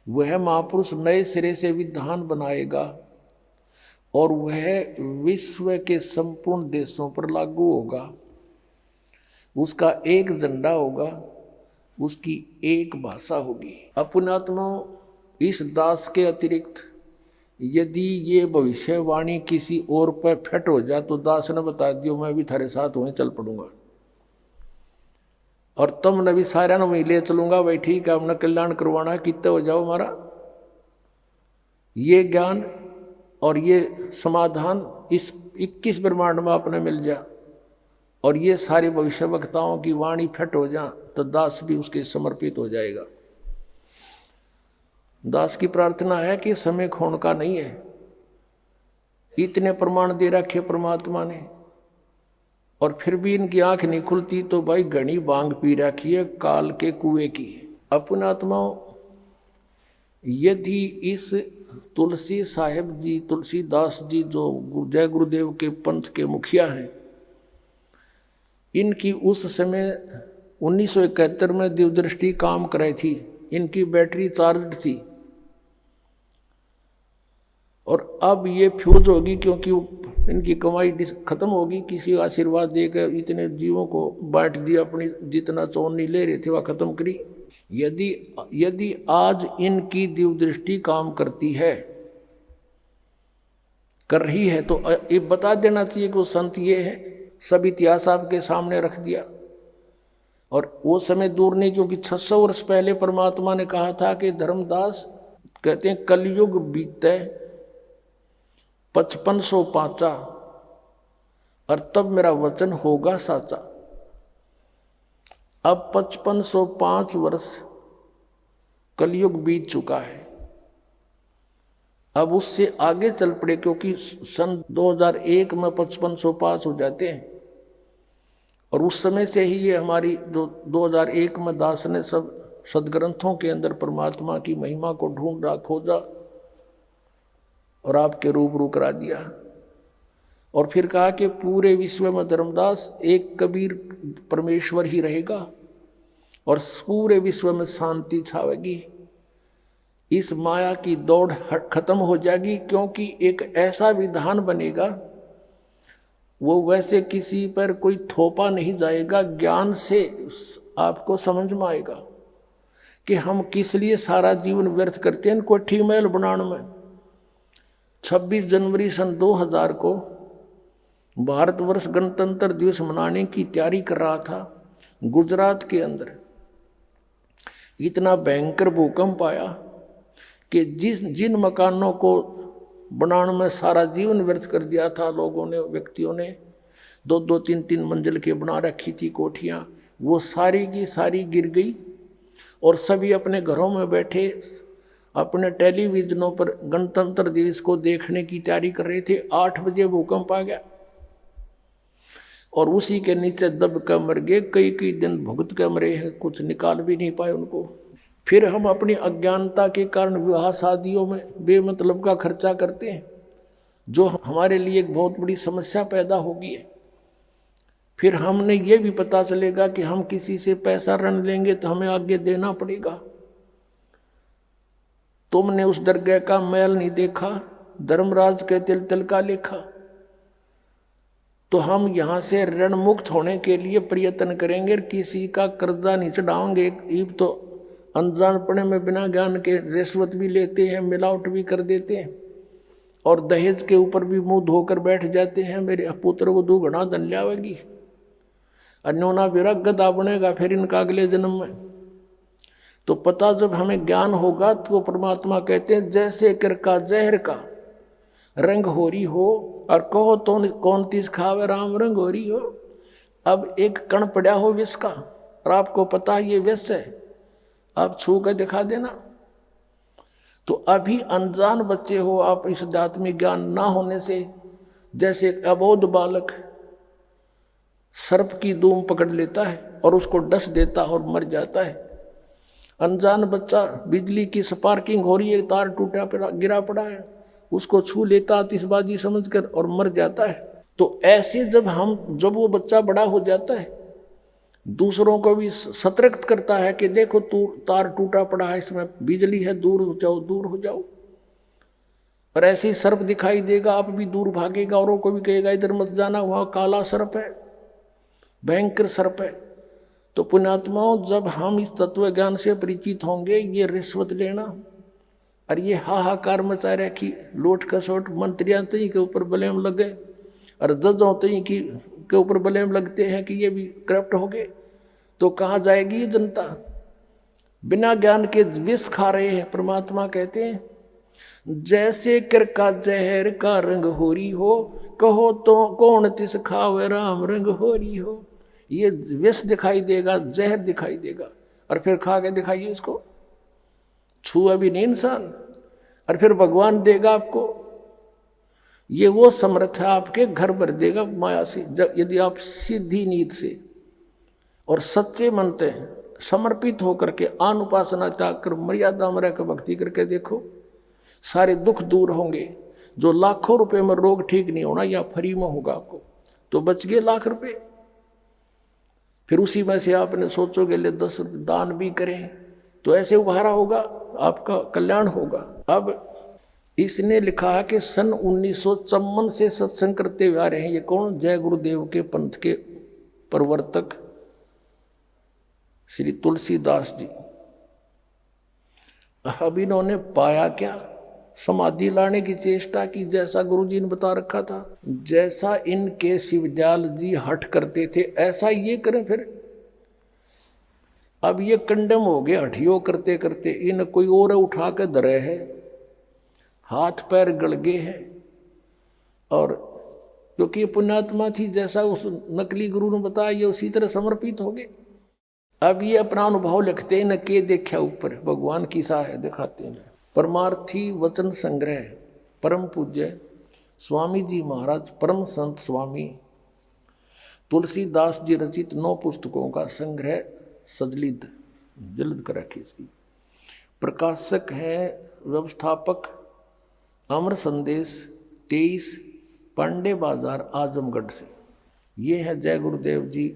वह महापुरुष नए सिरे से विधान बनाएगा और वह विश्व के संपूर्ण देशों पर लागू होगा। उसका एक झंडा होगा, उसकी एक भाषा होगी। अपनात्माओं, इस दास के अतिरिक्त यदि ये भविष्यवाणी किसी और पर फिट हो जाए तो दास ने बता दियो, मैं भी थारे साथ वहीं चल पड़ूंगा और तुम ने भी सारा ने वहीं ले चलूंगा। भाई ठीक है, हमने कल्याण करवाना है, कितने हो जाओ हमारा। ये ज्ञान और ये समाधान इस 21 ब्रह्मांड में आपने मिल जा और ये सारे भविष्य वक्ताओं की वाणी फिट हो जा तो दास भी उसके समर्पित हो जाएगा। दास की प्रार्थना है कि समय खोने का नहीं है। इतने प्रमाण दे रखे परमात्मा ने और फिर भी इनकी आंख नहीं खुलती तो भाई घनी बांग पी रखी है काल के कुएं की। अपनात्माओं, यदि इस तुलसी साहेब जी, तुलसीदास जी जो जय गुरुदेव के पंथ के मुखिया हैं, इनकी उस समय 1971 में दिव्यदृष्टि काम कराई थी, इनकी बैटरी चार्ज थी और अब ये फ्यूज होगी क्योंकि इनकी कमाई खत्म होगी। किसी आशीर्वाद देकर इतने जीवों को बांट दिया, अपनी जितना चौन नहीं ले रहे थे वह खत्म करी। यदि आज इनकी दिव्यदृष्टि काम करती है, कर रही है, तो ये बता देना चाहिए कि वो संत ये है। सब इतिहास आपके सामने रख दिया और वो समय दूर नहीं, क्योंकि 600 वर्ष पहले परमात्मा ने कहा था कि धर्मदास कहते हैं कलयुग बीते 5500 पाचा और तब मेरा वचन होगा साचा। अब 5505 वर्ष कलयुग बीत चुका है। अब उससे आगे चल पड़े, क्योंकि सन 2001 में 5505 हो जाते हैं और उस समय से ही ये हमारी जो 2001 में दास ने सब सदग्रंथों के अंदर परमात्मा की महिमा को ढूंढा खोजा और आपके रूबरू करा दिया। और फिर कहा कि पूरे विश्व में धर्मदास एक कबीर परमेश्वर ही रहेगा और पूरे विश्व में शांति छावेगी। इस माया की दौड़ खत्म हो जाएगी, क्योंकि एक ऐसा विधान बनेगा, वो वैसे किसी पर कोई थोपा नहीं जाएगा। ज्ञान से आपको समझ में आएगा कि हम किस लिए सारा जीवन व्यर्थ करते हैं कोठी महल बनाने में। 26 जनवरी सन 2000 को भारतवर्ष गणतंत्र दिवस मनाने की तैयारी कर रहा था। गुजरात के अंदर इतना भयंकर भूकंप आया कि जिन मकानों को बनाने में सारा जीवन व्यर्थ कर दिया था लोगों ने, व्यक्तियों ने 2-2, 3-3 मंजिल के बना रखी थी कोठियाँ, वो सारी की सारी गिर गई और सभी अपने घरों में बैठे अपने टेलीविजनों पर गणतंत्र दिवस को देखने की तैयारी कर रहे थे। 8 बजे भूकंप आ गया और उसी के नीचे दब कर मर गए। कई दिन भुगत कर मरे हैं, कुछ निकाल भी नहीं पाए उनको। फिर हम अपनी अज्ञानता के कारण विवाह शादियों में बेमतलब का खर्चा करते हैं, जो हमारे लिए एक बहुत बड़ी समस्या पैदा होगी है। फिर हमने ये भी पता चलेगा कि हम किसी से पैसा ऋण लेंगे तो हमें आगे देना पड़ेगा। तुमने उस दरगाह का मैल नहीं देखा, धर्मराज के तिल का लेखा। तो हम यहाँ से ऋण मुक्त होने के लिए प्रयत्न करेंगे, किसी का कर्जा नहीं चढ़ाओगे। ईब तो अनजानपने में बिना ज्ञान के रिश्वत भी लेते हैं, मिलावट भी कर देते हैं और दहेज के ऊपर भी मुंह धोकर बैठ जाते हैं। मेरे पुत्र वधू घना धन लावेगी, अन्योना बेरा गदा बनेगा फिर इनका अगले जन्म में। तो पता जब हमें ज्ञान होगा तो परमात्मा कहते हैं जैसे कर का जहर का रंग होरी हो और कहो तो कौन तीस खावे राम रंग होरी हो। अब एक कण पड़ा हो विष का और आपको पता ये विष है, आप छू कर दिखा देना। तो अभी अनजान बच्चे हो आप, इस आध्यात्मिक ज्ञान ना होने से, जैसे एक अबोध बालक सर्प की दूम पकड़ लेता है और उसको डस देता और मर जाता है। अनजान बच्चा बिजली की स्पार्किंग हो रही है, तार टूटा पड़ा गिरा पड़ा है, उसको छू लेता आतिशबाजी समझकर और मर जाता है। तो ऐसे जब वो बच्चा बड़ा हो जाता है, दूसरों को भी सतर्क करता है कि देखो तू तार टूटा पड़ा है, इसमें बिजली है, दूर हो जाओ दूर हो जाओ। और ऐसे ही सर्प दिखाई देगा, आप भी दूर भागेगा, औरों को भी कहेगा इधर मत जाना, वहाँ काला सर्प है, भयंकर सर्प है। तो पुण्यात्माओं, जब हम इस तत्व ज्ञान से परिचित होंगे, ये रिश्वत लेना और ये हाहाकार मचा रहा कि लोट कसोट मंत्रियां तई के ऊपर ब्लेम लग गए और जजों तई के ऊपर ब्लेम लगते हैं कि ये भी करप्ट हो गए, तो कहाँ जाएगी ये जनता? बिना ज्ञान के विष खा रहे हैं। परमात्मा कहते हैं जैसे कर का जहर का रंग होरी हो, कहो तो कौन तिस खावे राम रंग होरी हो। ये विष दिखाई देगा, जहर दिखाई देगा और फिर खा के दिखाइए इसको, छुआ भी नहीं इंसान, और फिर भगवान देगा आपको। ये वो समर्थ है, आपके घर भर देगा माया से, जब यदि आप सीधी नीत से और सच्चे मन से समर्पित होकर के अनुपासना त्याग कर मर्यादा में रहकर भक्ति करके देखो, सारे दुख दूर होंगे। जो लाखों रुपए में रोग ठीक नहीं होना या फ्री में होगा आपको, तो बच गए लाख रुपए। फिर उसी में से आपने सोचोगे ले 10 रुपये दान भी करें, तो ऐसे उभारा होगा, आपका कल्याण होगा। अब इसने लिखा है कि सन 1954 से सत्संग करते हुए आ रहे हैं। ये कौन? जय गुरुदेव के पंथ के प्रवर्तक श्री तुलसीदास जी। अब इन्होंने पाया क्या? समाधि लाने की चेष्टा की, जैसा गुरुजी ने बता रखा था। जैसा इनके शिवदयाल जी हठ करते थे, ऐसा ये करें। फिर अब ये कंडम हो गए हठियो करते करते, इन कोई और उठा के धरे है, हाथ पैर गड़ गए हैं। और क्योंकि ये पुण्यात्मा थी, जैसा उस नकली गुरु ने बताया ये उसी तरह समर्पित हो गए। अब ये अपना अनुभव लिखते हैं, न के देखा ऊपर भगवान की सा है दिखाते हैं। परमार्थी वचन संग्रह परम पूज्य स्वामी जी महाराज परम संत स्वामी तुलसीदास जी रचित 9 पुस्तकों का संग्रह सजलिद जल्द कर रखी। इसकी प्रकाशक है व्यवस्थापक अमर संदेश 23 पांडे बाजार आजमगढ़ से। ये है जय गुरुदेव जी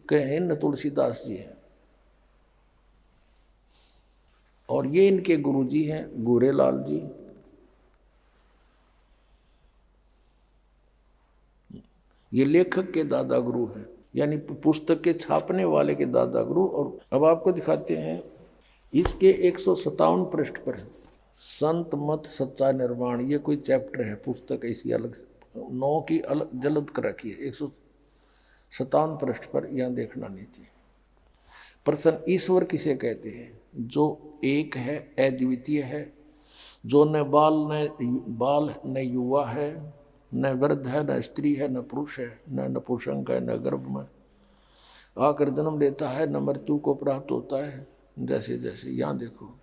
के हैं, न तुलसीदास जी हैं। और ये इनके गुरु जी हैं गोरेलाल जी। ये लेखक के दादा गुरु हैं, यानी पुस्तक के छापने वाले के दादा गुरु। और अब आपको दिखाते हैं इसके 157 पृष्ठ पर संत मत सच्चा निर्माण, ये कोई चैप्टर है, पुस्तक है इसकी अलग 9 की अलग जल्द कर रखी है। 157 पृष्ठ पर यहाँ देखना नीचे। प्रश्न ईश्वर किसे कहते हैं? जो एक है, अद्वितीय है, जो न बाल न युवा है, न वृद्ध है, न स्त्री है, न पुरुष है, न नपुंसक है, न गर्भ में आकर जन्म लेता है, न मृत्यु को प्राप्त होता है। जैसे जैसे यहाँ देखो,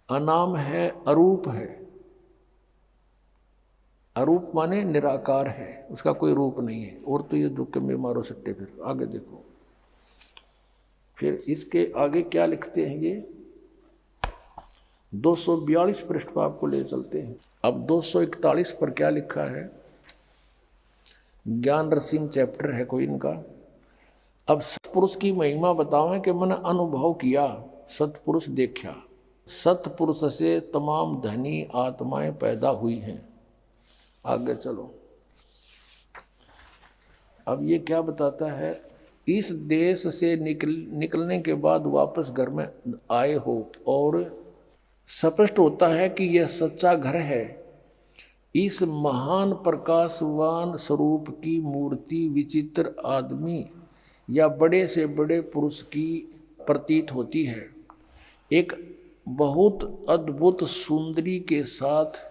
अनाम है, अरूप है। अरूप माने निराकार है, उसका कोई रूप नहीं है। और तो ये दुख में मारो सट्टे। फिर आगे देखो, फिर इसके आगे क्या लिखते हैं ये 242 पृष्ठ पर आपको ले चलते हैं। अब 241 पर क्या लिखा है? ज्ञान रसीम चैप्टर है कोई इनका। अब सतपुरुष की महिमा बताओ कि मैंने अनुभव किया, सतपुरुष देखा। सतपुरुष से तमाम धनी आत्माएं पैदा हुई हैं। आगे चलो, अब ये क्या बताता है? इस देश से निकलने के बाद वापस घर में आए हो और स्पष्ट होता है कि यह सच्चा घर है। इस महान प्रकाशवान स्वरूप की मूर्ति विचित्र आदमी या बड़े से बड़े पुरुष की प्रतीत होती है। एक बहुत अद्भुत सुंदरी के साथ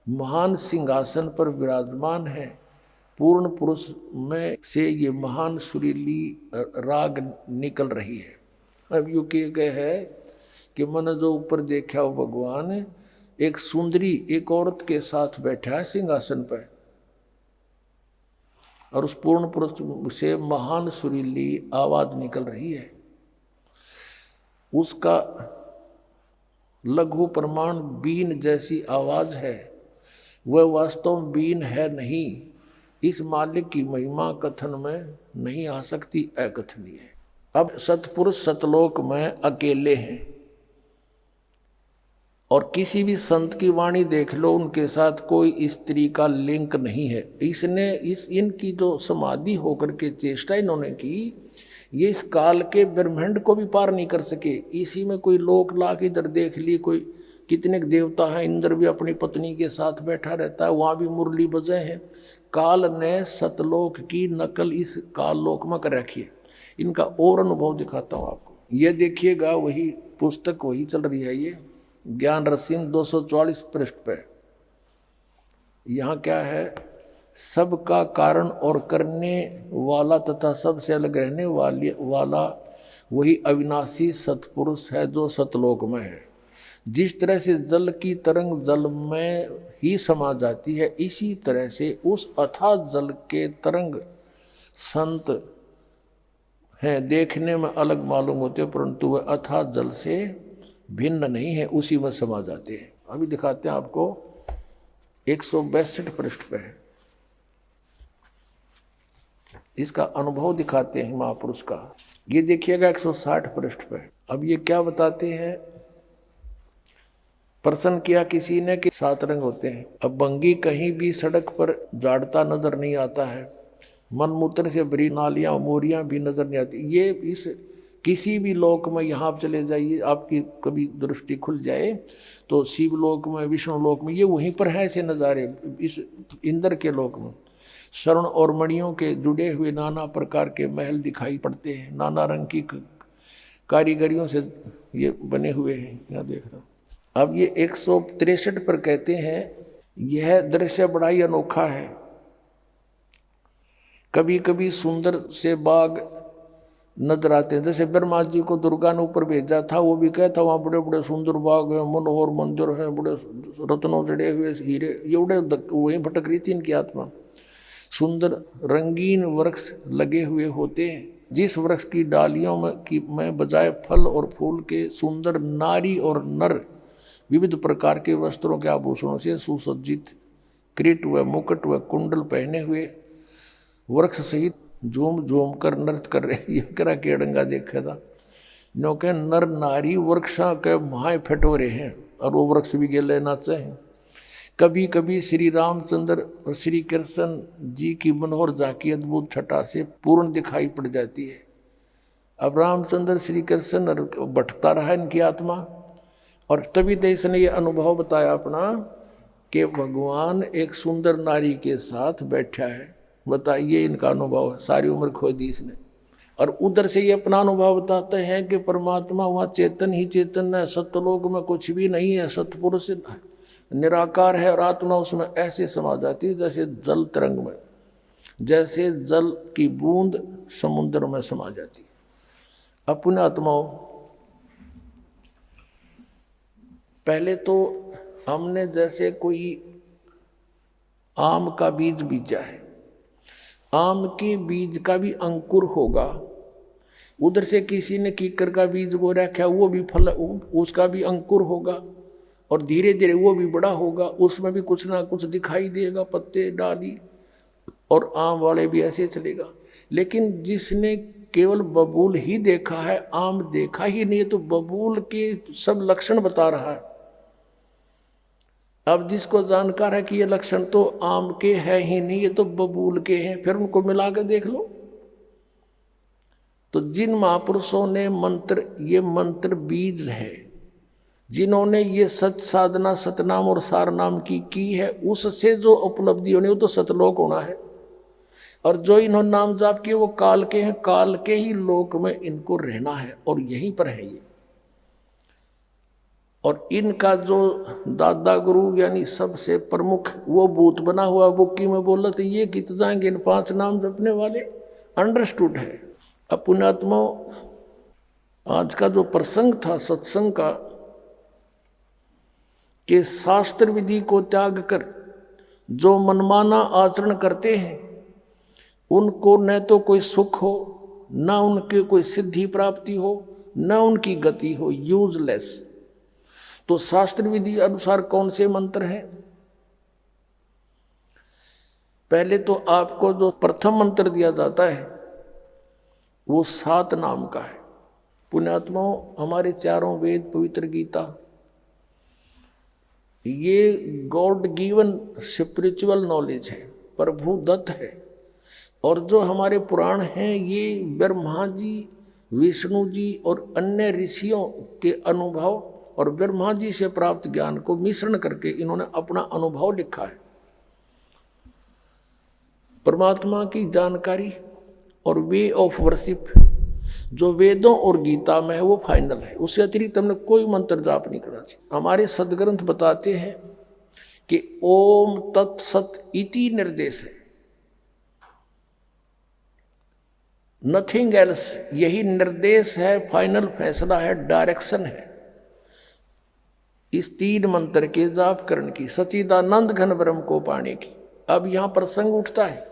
महान सिंहासन पर विराजमान है। पूर्ण पुरुष में से ये महान सुरीली राग निकल रही है। अब यूँ किए गए है कि मैंने जो ऊपर देखा हो भगवान एक सुंदरी एक औरत के साथ बैठा है सिंहासन पर, और उस पूर्ण पुरुष से महान सुरीली आवाज निकल रही है। उसका लघु प्रमाण बीन जैसी आवाज है, वह वास्तव में बीन है नहीं। इस मालिक की महिमा कथन में नहीं आ सकती, अकथनीय है। अब सतपुरुष सतलोक में अकेले हैं और किसी भी संत की वाणी देख लो, उनके साथ कोई स्त्री का लिंक नहीं है। इसने इनकी जो समाधि होकर के चेष्टा इन्होंने की, ये इस काल के ब्रह्मांड को भी पार नहीं कर सके। इसी में कोई लोक लाख इधर देख ली, कोई कितने देवता हैं, इंद्र भी अपनी पत्नी के साथ बैठा रहता है, वहाँ भी मुरली बजे हैं। काल ने सतलोक की नकल इस काल लोक में कर रखी है। इनका और अनुभव दिखाता हूँ आपको। ये देखिएगा, वही पुस्तक वही चल रही है, ये ज्ञान रसीम 244 पृष्ठ पे। यहाँ क्या है? सबका कारण और करने वाला तथा सबसे अलग रहने वाला वही अविनाशी सतपुरुष है जो सतलोक में है। जिस तरह से जल की तरंग जल में ही समा जाती है, इसी तरह से उस अथाह जल के तरंग संत हैं, देखने में अलग मालूम होते हैं, परंतु वह अथाह जल से भिन्न नहीं है, उसी में समा जाते हैं। अभी दिखाते हैं आपको 162 पृष्ठ पे है, इसका अनुभव दिखाते हैं महापुरुष का। ये देखिएगा 160 पृष्ठ पे। अब ये क्या बताते हैं? प्रश्न किया किसी ने कि 7 रंग होते हैं। अब बंगी कहीं भी सड़क पर जाड़ता नजर नहीं आता है, मनमूत्र से भरी नालियां मोरियां भी नजर नहीं आती। ये इस किसी भी लोक में यहाँ आप चले जाइए, आपकी कभी दृष्टि खुल जाए तो शिवलोक में, विष्णु लोक में, ये वहीं पर है ऐसे नज़ारे। इस इंद्र के लोक में स्वर्ण और मणियों के जुड़े हुए नाना प्रकार के महल दिखाई पड़ते हैं, नाना रंग की कारीगरियों से ये बने हुए हैं, यहाँ देख रहा हूँ। अब ये 163 पर कहते हैं यह दृश्य बड़ा ही अनोखा है। कभी कभी सुंदर से बाग नजर आते हैं, जैसे ब्रह्मा जी को दुर्गा ने ऊपर भेजा था, वो भी कहता वहाँ बड़े बड़े सुंदर बाग हैं, मनोहर मंदिर हैं, बड़े रत्नों जड़े हुए हीरे, ये बड़े वहीं भटक रही थी इनकी आत्मा। सुंदर रंगीन वृक्ष लगे हुए होते हैं, जिस वृक्ष की डालियों में बजाय फल और फूल के सुंदर नारी और नर विविध प्रकार के वस्त्रों के आभूषणों से सुसज्जित किरीट व मुकुट व कुंडल पहने हुए वृक्ष सहित झूम झूम कर नृत्य कर रहे। ये करा केड़ंगा देखा था नो के नर नारी वृक्षा के महाय फटोरे हैं और वो वृक्ष भी गेले नाचे हैं। कभी कभी श्री रामचंद्र और श्री कृष्ण जी की मनोहर झांकी अद्भुत छटा से पूर्ण दिखाई पड़ जाती है। अब रामचंद्र श्री कृष्ण भटकता रहा इनकी आत्मा, और तभी तो इसने ये अनुभव बताया अपना कि भगवान एक सुंदर नारी के साथ बैठा है। बताइए इनका अनुभव है, सारी उम्र खो दी इसने। और उधर से ये अपना अनुभव बताते हैं कि परमात्मा वहाँ चेतन ही चेतन है, सत्यलोक में कुछ भी नहीं है, सतपुरुष निराकार है और आत्मा उसमें ऐसे समा जाती है जैसे जल तरंग में, जैसे जल की बूंद समुद्र में समा जाती है। अपने आत्माओं, पहले तो हमने जैसे कोई आम का बीज बीजा है, आम के बीज का भी अंकुर होगा, उधर से किसी ने कीकर का बीज बो रखा, वो भी फल, उसका भी अंकुर होगा और धीरे धीरे वो भी बड़ा होगा, उसमें भी कुछ ना कुछ दिखाई देगा, पत्ते डाली, और आम वाले भी ऐसे चलेगा। लेकिन जिसने केवल बबूल ही देखा है, आम देखा ही नहीं, तो बबूल के सब लक्षण बता रहा है। अब जिसको जानकार है कि ये लक्षण तो आम के है ही नहीं, ये तो बबूल के हैं, फिर उनको मिला के देख लो। तो जिन महापुरुषों ने मंत्र, ये मंत्र बीज है, जिन्होंने ये सत साधना सतनाम और सार नाम की है, उससे जो उपलब्धि होनी वो तो सतलोक होना है। और जो इन्होंने नाम जाप किए वो काल के हैं, काल के ही लोक में इनको रहना है और यहीं पर है ये। और इनका जो दादा गुरु यानी सबसे प्रमुख वो भूत बना हुआ, बुक्की में बोला तो ये गीत जाएंगे इन 5 नाम जपने वाले, अंडरस्टूड है। अब पुण्यात्मा, आज का जो प्रसंग था सत्संग का, कि शास्त्र विधि को त्याग कर जो मनमाना आचरण करते हैं उनको न तो कोई सुख हो, न उनके कोई सिद्धि प्राप्ति हो, न उनकी गति हो, यूजलेस। तो शास्त्र विधि अनुसार कौन से मंत्र हैं? पहले तो आपको जो प्रथम मंत्र दिया जाता है वो 7 नाम का है। पुण्यात्माओं, हमारे 4 वेद, पवित्र गीता, ये गॉड गिवन स्पिरिचुअल नॉलेज है, प्रभु दत्त है। और जो हमारे पुराण हैं ये ब्रह्मा जी, विष्णु जी और अन्य ऋषियों के अनुभव और ब्रह्मा जी से प्राप्त ज्ञान को मिश्रण करके इन्होंने अपना अनुभव लिखा है। परमात्मा की जानकारी और वे ऑफ वर्शिप जो वेदों और गीता में है वो फाइनल है, उससे अतिरिक्त हमने कोई मंत्र जाप नहीं करना चाहिए। हमारे सदग्रंथ बताते हैं कि ओम तत्सत इति निर्देश है, नथिंग एल्स, यही निर्देश है, फाइनल फैसला है, डायरेक्शन है इस 3 मंत्र के जाप करने की, सच्चिदानंद घन ब्रह्म को पाने की। अब यहां प्रसंग उठता है,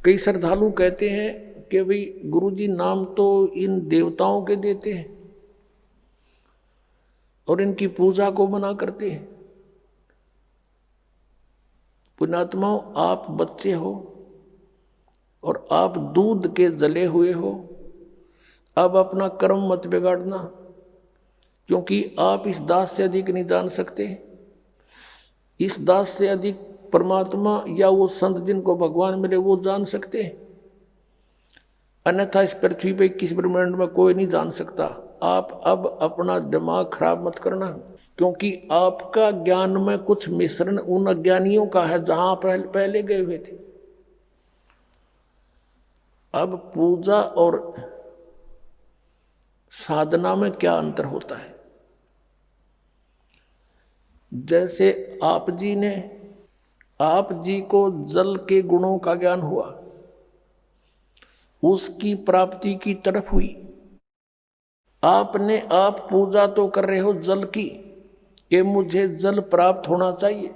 कई श्रद्धालु कहते हैं कि भाई गुरुजी नाम तो इन देवताओं के देते हैं और इनकी पूजा को मना करते हैं। पुण्यात्माओं, आप बच्चे हो और आप दूध के जले हुए हो, अब अपना कर्म मत बिगाड़ना, क्योंकि आप इस दास से अधिक नहीं जान सकते। इस दास से अधिक परमात्मा या वो संत जिनको भगवान मिले वो जान सकते हैं, अन्यथा इस पृथ्वी पे किस ब्रह्मांड में कोई नहीं जान सकता। आप अब अपना दिमाग खराब मत करना, क्योंकि आपका ज्ञान में कुछ मिश्रण उन अज्ञानियों का है जहां पहले गए हुए थे। अब पूजा और साधना में क्या अंतर होता है। जैसे आप जी को जल के गुणों का ज्ञान हुआ, उसकी प्राप्ति की तरफ हुई। आपने आप पूजा तो कर रहे हो जल की, कि मुझे जल प्राप्त होना चाहिए,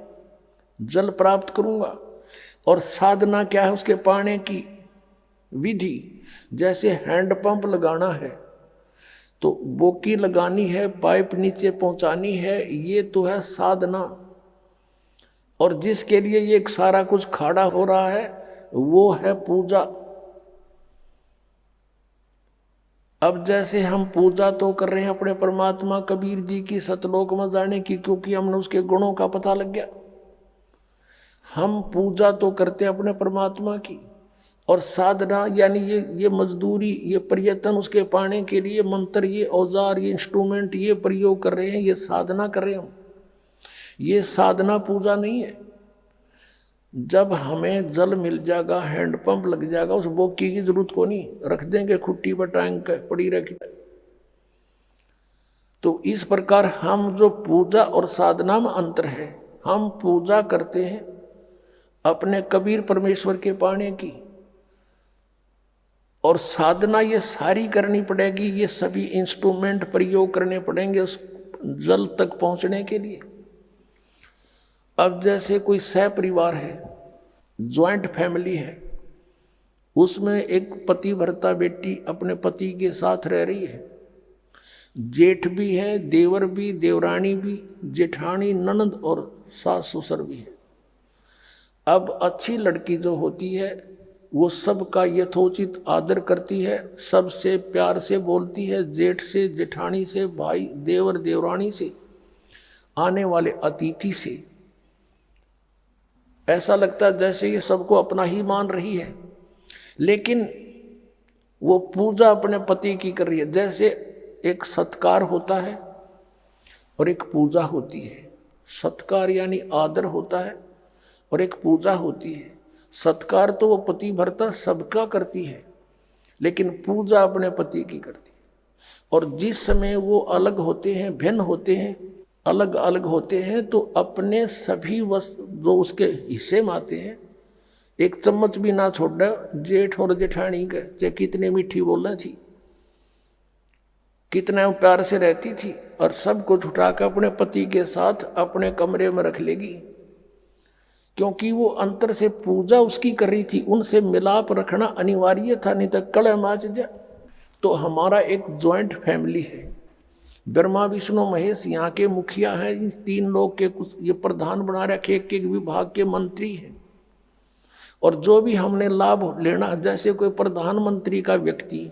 जल प्राप्त करूंगा। और साधना क्या है उसके पाने की विधि। जैसे हैंडपंप लगाना है तो बोकी लगानी है, पाइप नीचे पहुंचानी है, ये तो है साधना। और जिसके लिए ये सारा कुछ खड़ा हो रहा है वो है पूजा। अब जैसे हम पूजा तो कर रहे हैं अपने परमात्मा कबीर जी की सतलोक में जाने की, क्योंकि हमने उसके गुणों का पता लग गया। हम पूजा तो करते हैं अपने परमात्मा की, और साधना यानी ये मजदूरी, ये प्रयत्न उसके पाने के लिए मंत्र, ये औजार, ये इंस्ट्रूमेंट, ये प्रयोग कर रहे हैं, ये साधना कर रहे हैं हम। ये साधना पूजा नहीं है। जब हमें जल मिल जाएगा, हैंडपंप लग जाएगा, उस बोकी की जरूरत को नहीं, रख देंगे खुट्टी पर टांग के पड़ी रखी। तो इस प्रकार हम जो पूजा और साधना में अंतर है, हम पूजा करते हैं अपने कबीर परमेश्वर के पाने की, और साधना ये सारी करनी पड़ेगी, ये सभी इंस्ट्रूमेंट प्रयोग करने पड़ेंगे उस जल तक पहुंचने के लिए। अब जैसे कोई सह परिवार है, ज्वाइंट फैमिली है, उसमें एक पति भर्ता बेटी अपने पति के साथ रह रही है, जेठ भी है, देवर भी, देवरानी भी, जेठानी, ननद और सास ससुर भी है। अब अच्छी लड़की जो होती है वो सबका यथोचित आदर करती है, सबसे प्यार से बोलती है, जेठ से, जेठानी से, भाई, देवर, देवरानी से, आने वाले अतिथि से। ऐसा लगता है जैसे ये सबको अपना ही मान रही है, लेकिन वो पूजा अपने पति की कर रही है। जैसे एक सत्कार होता है और एक पूजा होती है। सत्कार यानी आदर होता है और एक पूजा होती है। सत्कार तो वो पति भर्ता सबका करती है, लेकिन पूजा अपने पति की करती है। और जिस समय वो अलग होते हैं, भिन्न होते हैं, अलग अलग होते हैं, तो अपने सभी वस्तु जो उसके हिस्से में आते हैं, एक चम्मच भी ना छोड़ दे, जेठ और जेठानी के, चाहे कितने मीठी बोलना थी, कितना प्यार से रहती थी, और सब कुछ उठा कर अपने पति के साथ अपने कमरे में रख लेगी, क्योंकि वो अंतर से पूजा उसकी कर रही थी। उनसे मिलाप रखना अनिवार्य था, नहीं तो कलह माच जा। तो हमारा एक ज्वाइंट फैमिली है, ब्रह्मा विष्णु महेश यहाँ के मुखिया हैं, इन तीन लोग के कुछ ये प्रधान बना रखे, एक एक विभाग के मंत्री हैं। और जो भी हमने लाभ लेना, जैसे कोई प्रधानमंत्री का व्यक्ति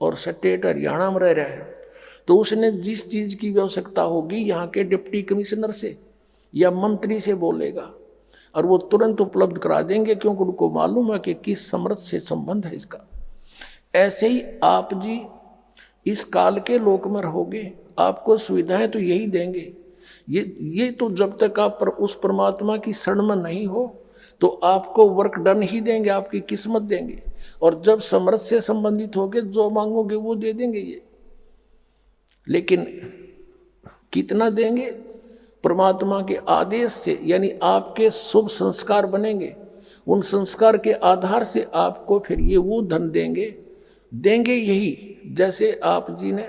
और स्टेट हरियाणा में रह रहा है, तो उसने जिस चीज की आवश्यकता होगी यहाँ के डिप्टी कमिश्नर से या मंत्री से बोलेगा, और वो तुरंत उपलब्ध करा देंगे, क्योंकि उनको मालूम है कि किस समर्थ से संबंध है इसका। ऐसे ही आप जी इस काल के लोक में रहोगे, आपको सुविधाएं तो यही देंगे। ये तो जब तक आप उस परमात्मा की शरण में नहीं हो, तो आपको वर्क डन ही देंगे, आपकी किस्मत देंगे। और जब समर्थ से संबंधित होगे, जो मांगोगे वो दे देंगे ये। लेकिन कितना देंगे? परमात्मा के आदेश से, यानी आपके शुभ संस्कार बनेंगे, उन संस्कार के आधार से आपको फिर ये वो धन देंगे यही। जैसे आप जी ने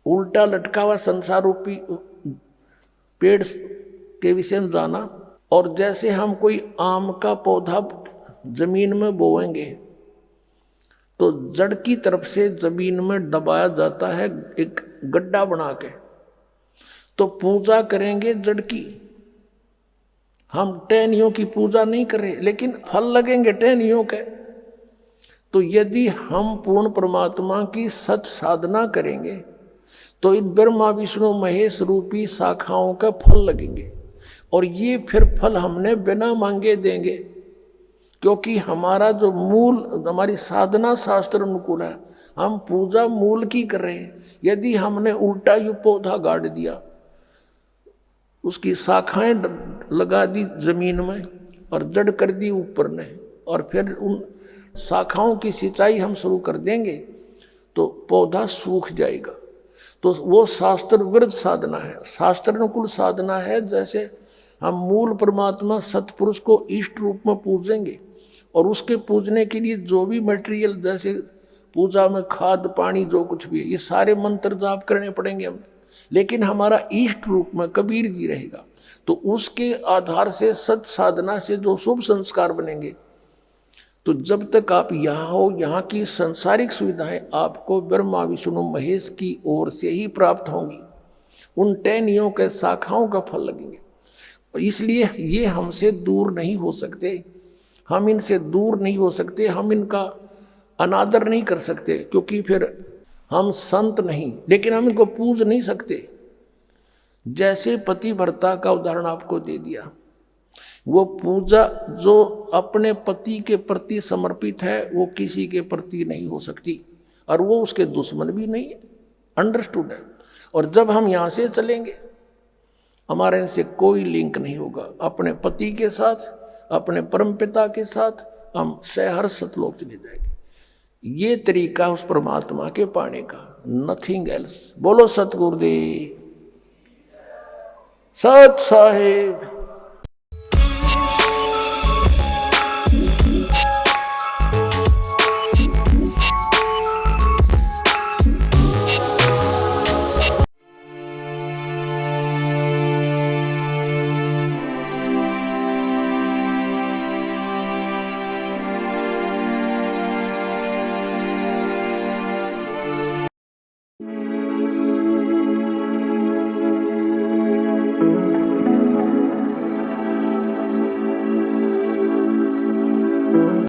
उल्टा लटका हुआ संसार रूपी पेड़ के विषय में जाना, और जैसे हम कोई आम का पौधा जमीन में बोएंगे तो जड़ की तरफ से जमीन में दबाया जाता है, एक गड्ढा बना के। तो पूजा करेंगे जड़ की, हम टहनियों की पूजा नहीं कर रहे, लेकिन फल लगेंगे टहनियों के। तो यदि हम पूर्ण परमात्मा की सत साधना करेंगे तो इन ब्रह्मा विष्णु महेश रूपी शाखाओं का फल लगेंगे, और ये फिर फल हमने बिना मांगे देंगे, क्योंकि हमारा जो मूल, हमारी साधना शास्त्र अनुकूल है। हम पूजा मूल की कर रहे हैं। यदि हमने उल्टा यू पौधा गाड़ दिया, उसकी शाखाएं लगा दी जमीन में और जड़ कर दी ऊपर ने, और फिर उन शाखाओं की सिंचाई हम शुरू कर देंगे, तो पौधा सूख जाएगा। तो वो शास्त्र विरुद्ध साधना है, शास्त्र अनुकूल साधना है। जैसे हम मूल परमात्मा सतपुरुष को इष्ट रूप में पूजेंगे और उसके पूजने के लिए जो भी मटेरियल, जैसे पूजा में खाद पानी जो कुछ भी है, ये सारे मंत्र जाप करने पड़ेंगे हम, लेकिन हमारा इष्ट रूप में कबीर जी रहेगा। तो उसके आधार से सत साधना से जो शुभ संस्कार बनेंगे, तो जब तक आप यहाँ हो, यहाँ की संसारिक सुविधाएं आपको ब्रह्मा विष्णु महेश की ओर से ही प्राप्त होंगी, उन टहनियों के शाखाओं का फल लगेंगे। इसलिए ये हमसे दूर नहीं हो सकते, हम इनसे दूर नहीं हो सकते, हम इनका अनादर नहीं कर सकते, क्योंकि फिर हम संत नहीं, लेकिन हम इनको पूज नहीं सकते। जैसे पति भर्ता का उदाहरण आपको दे दिया, वो पूजा जो अपने पति के प्रति समर्पित है वो किसी के प्रति नहीं हो सकती, और वो उसके दुश्मन भी नहीं है, अंडरस्टूड है। और जब हम यहाँ से चलेंगे, हमारे इनसे कोई लिंक नहीं होगा, अपने पति के साथ, अपने परमपिता के साथ हम सहर्ष सतलोक चले जाएंगे। ये तरीका उस परमात्मा के पाने का, नथिंग एल्स। बोलो सतगुरुदेव सत साहेब।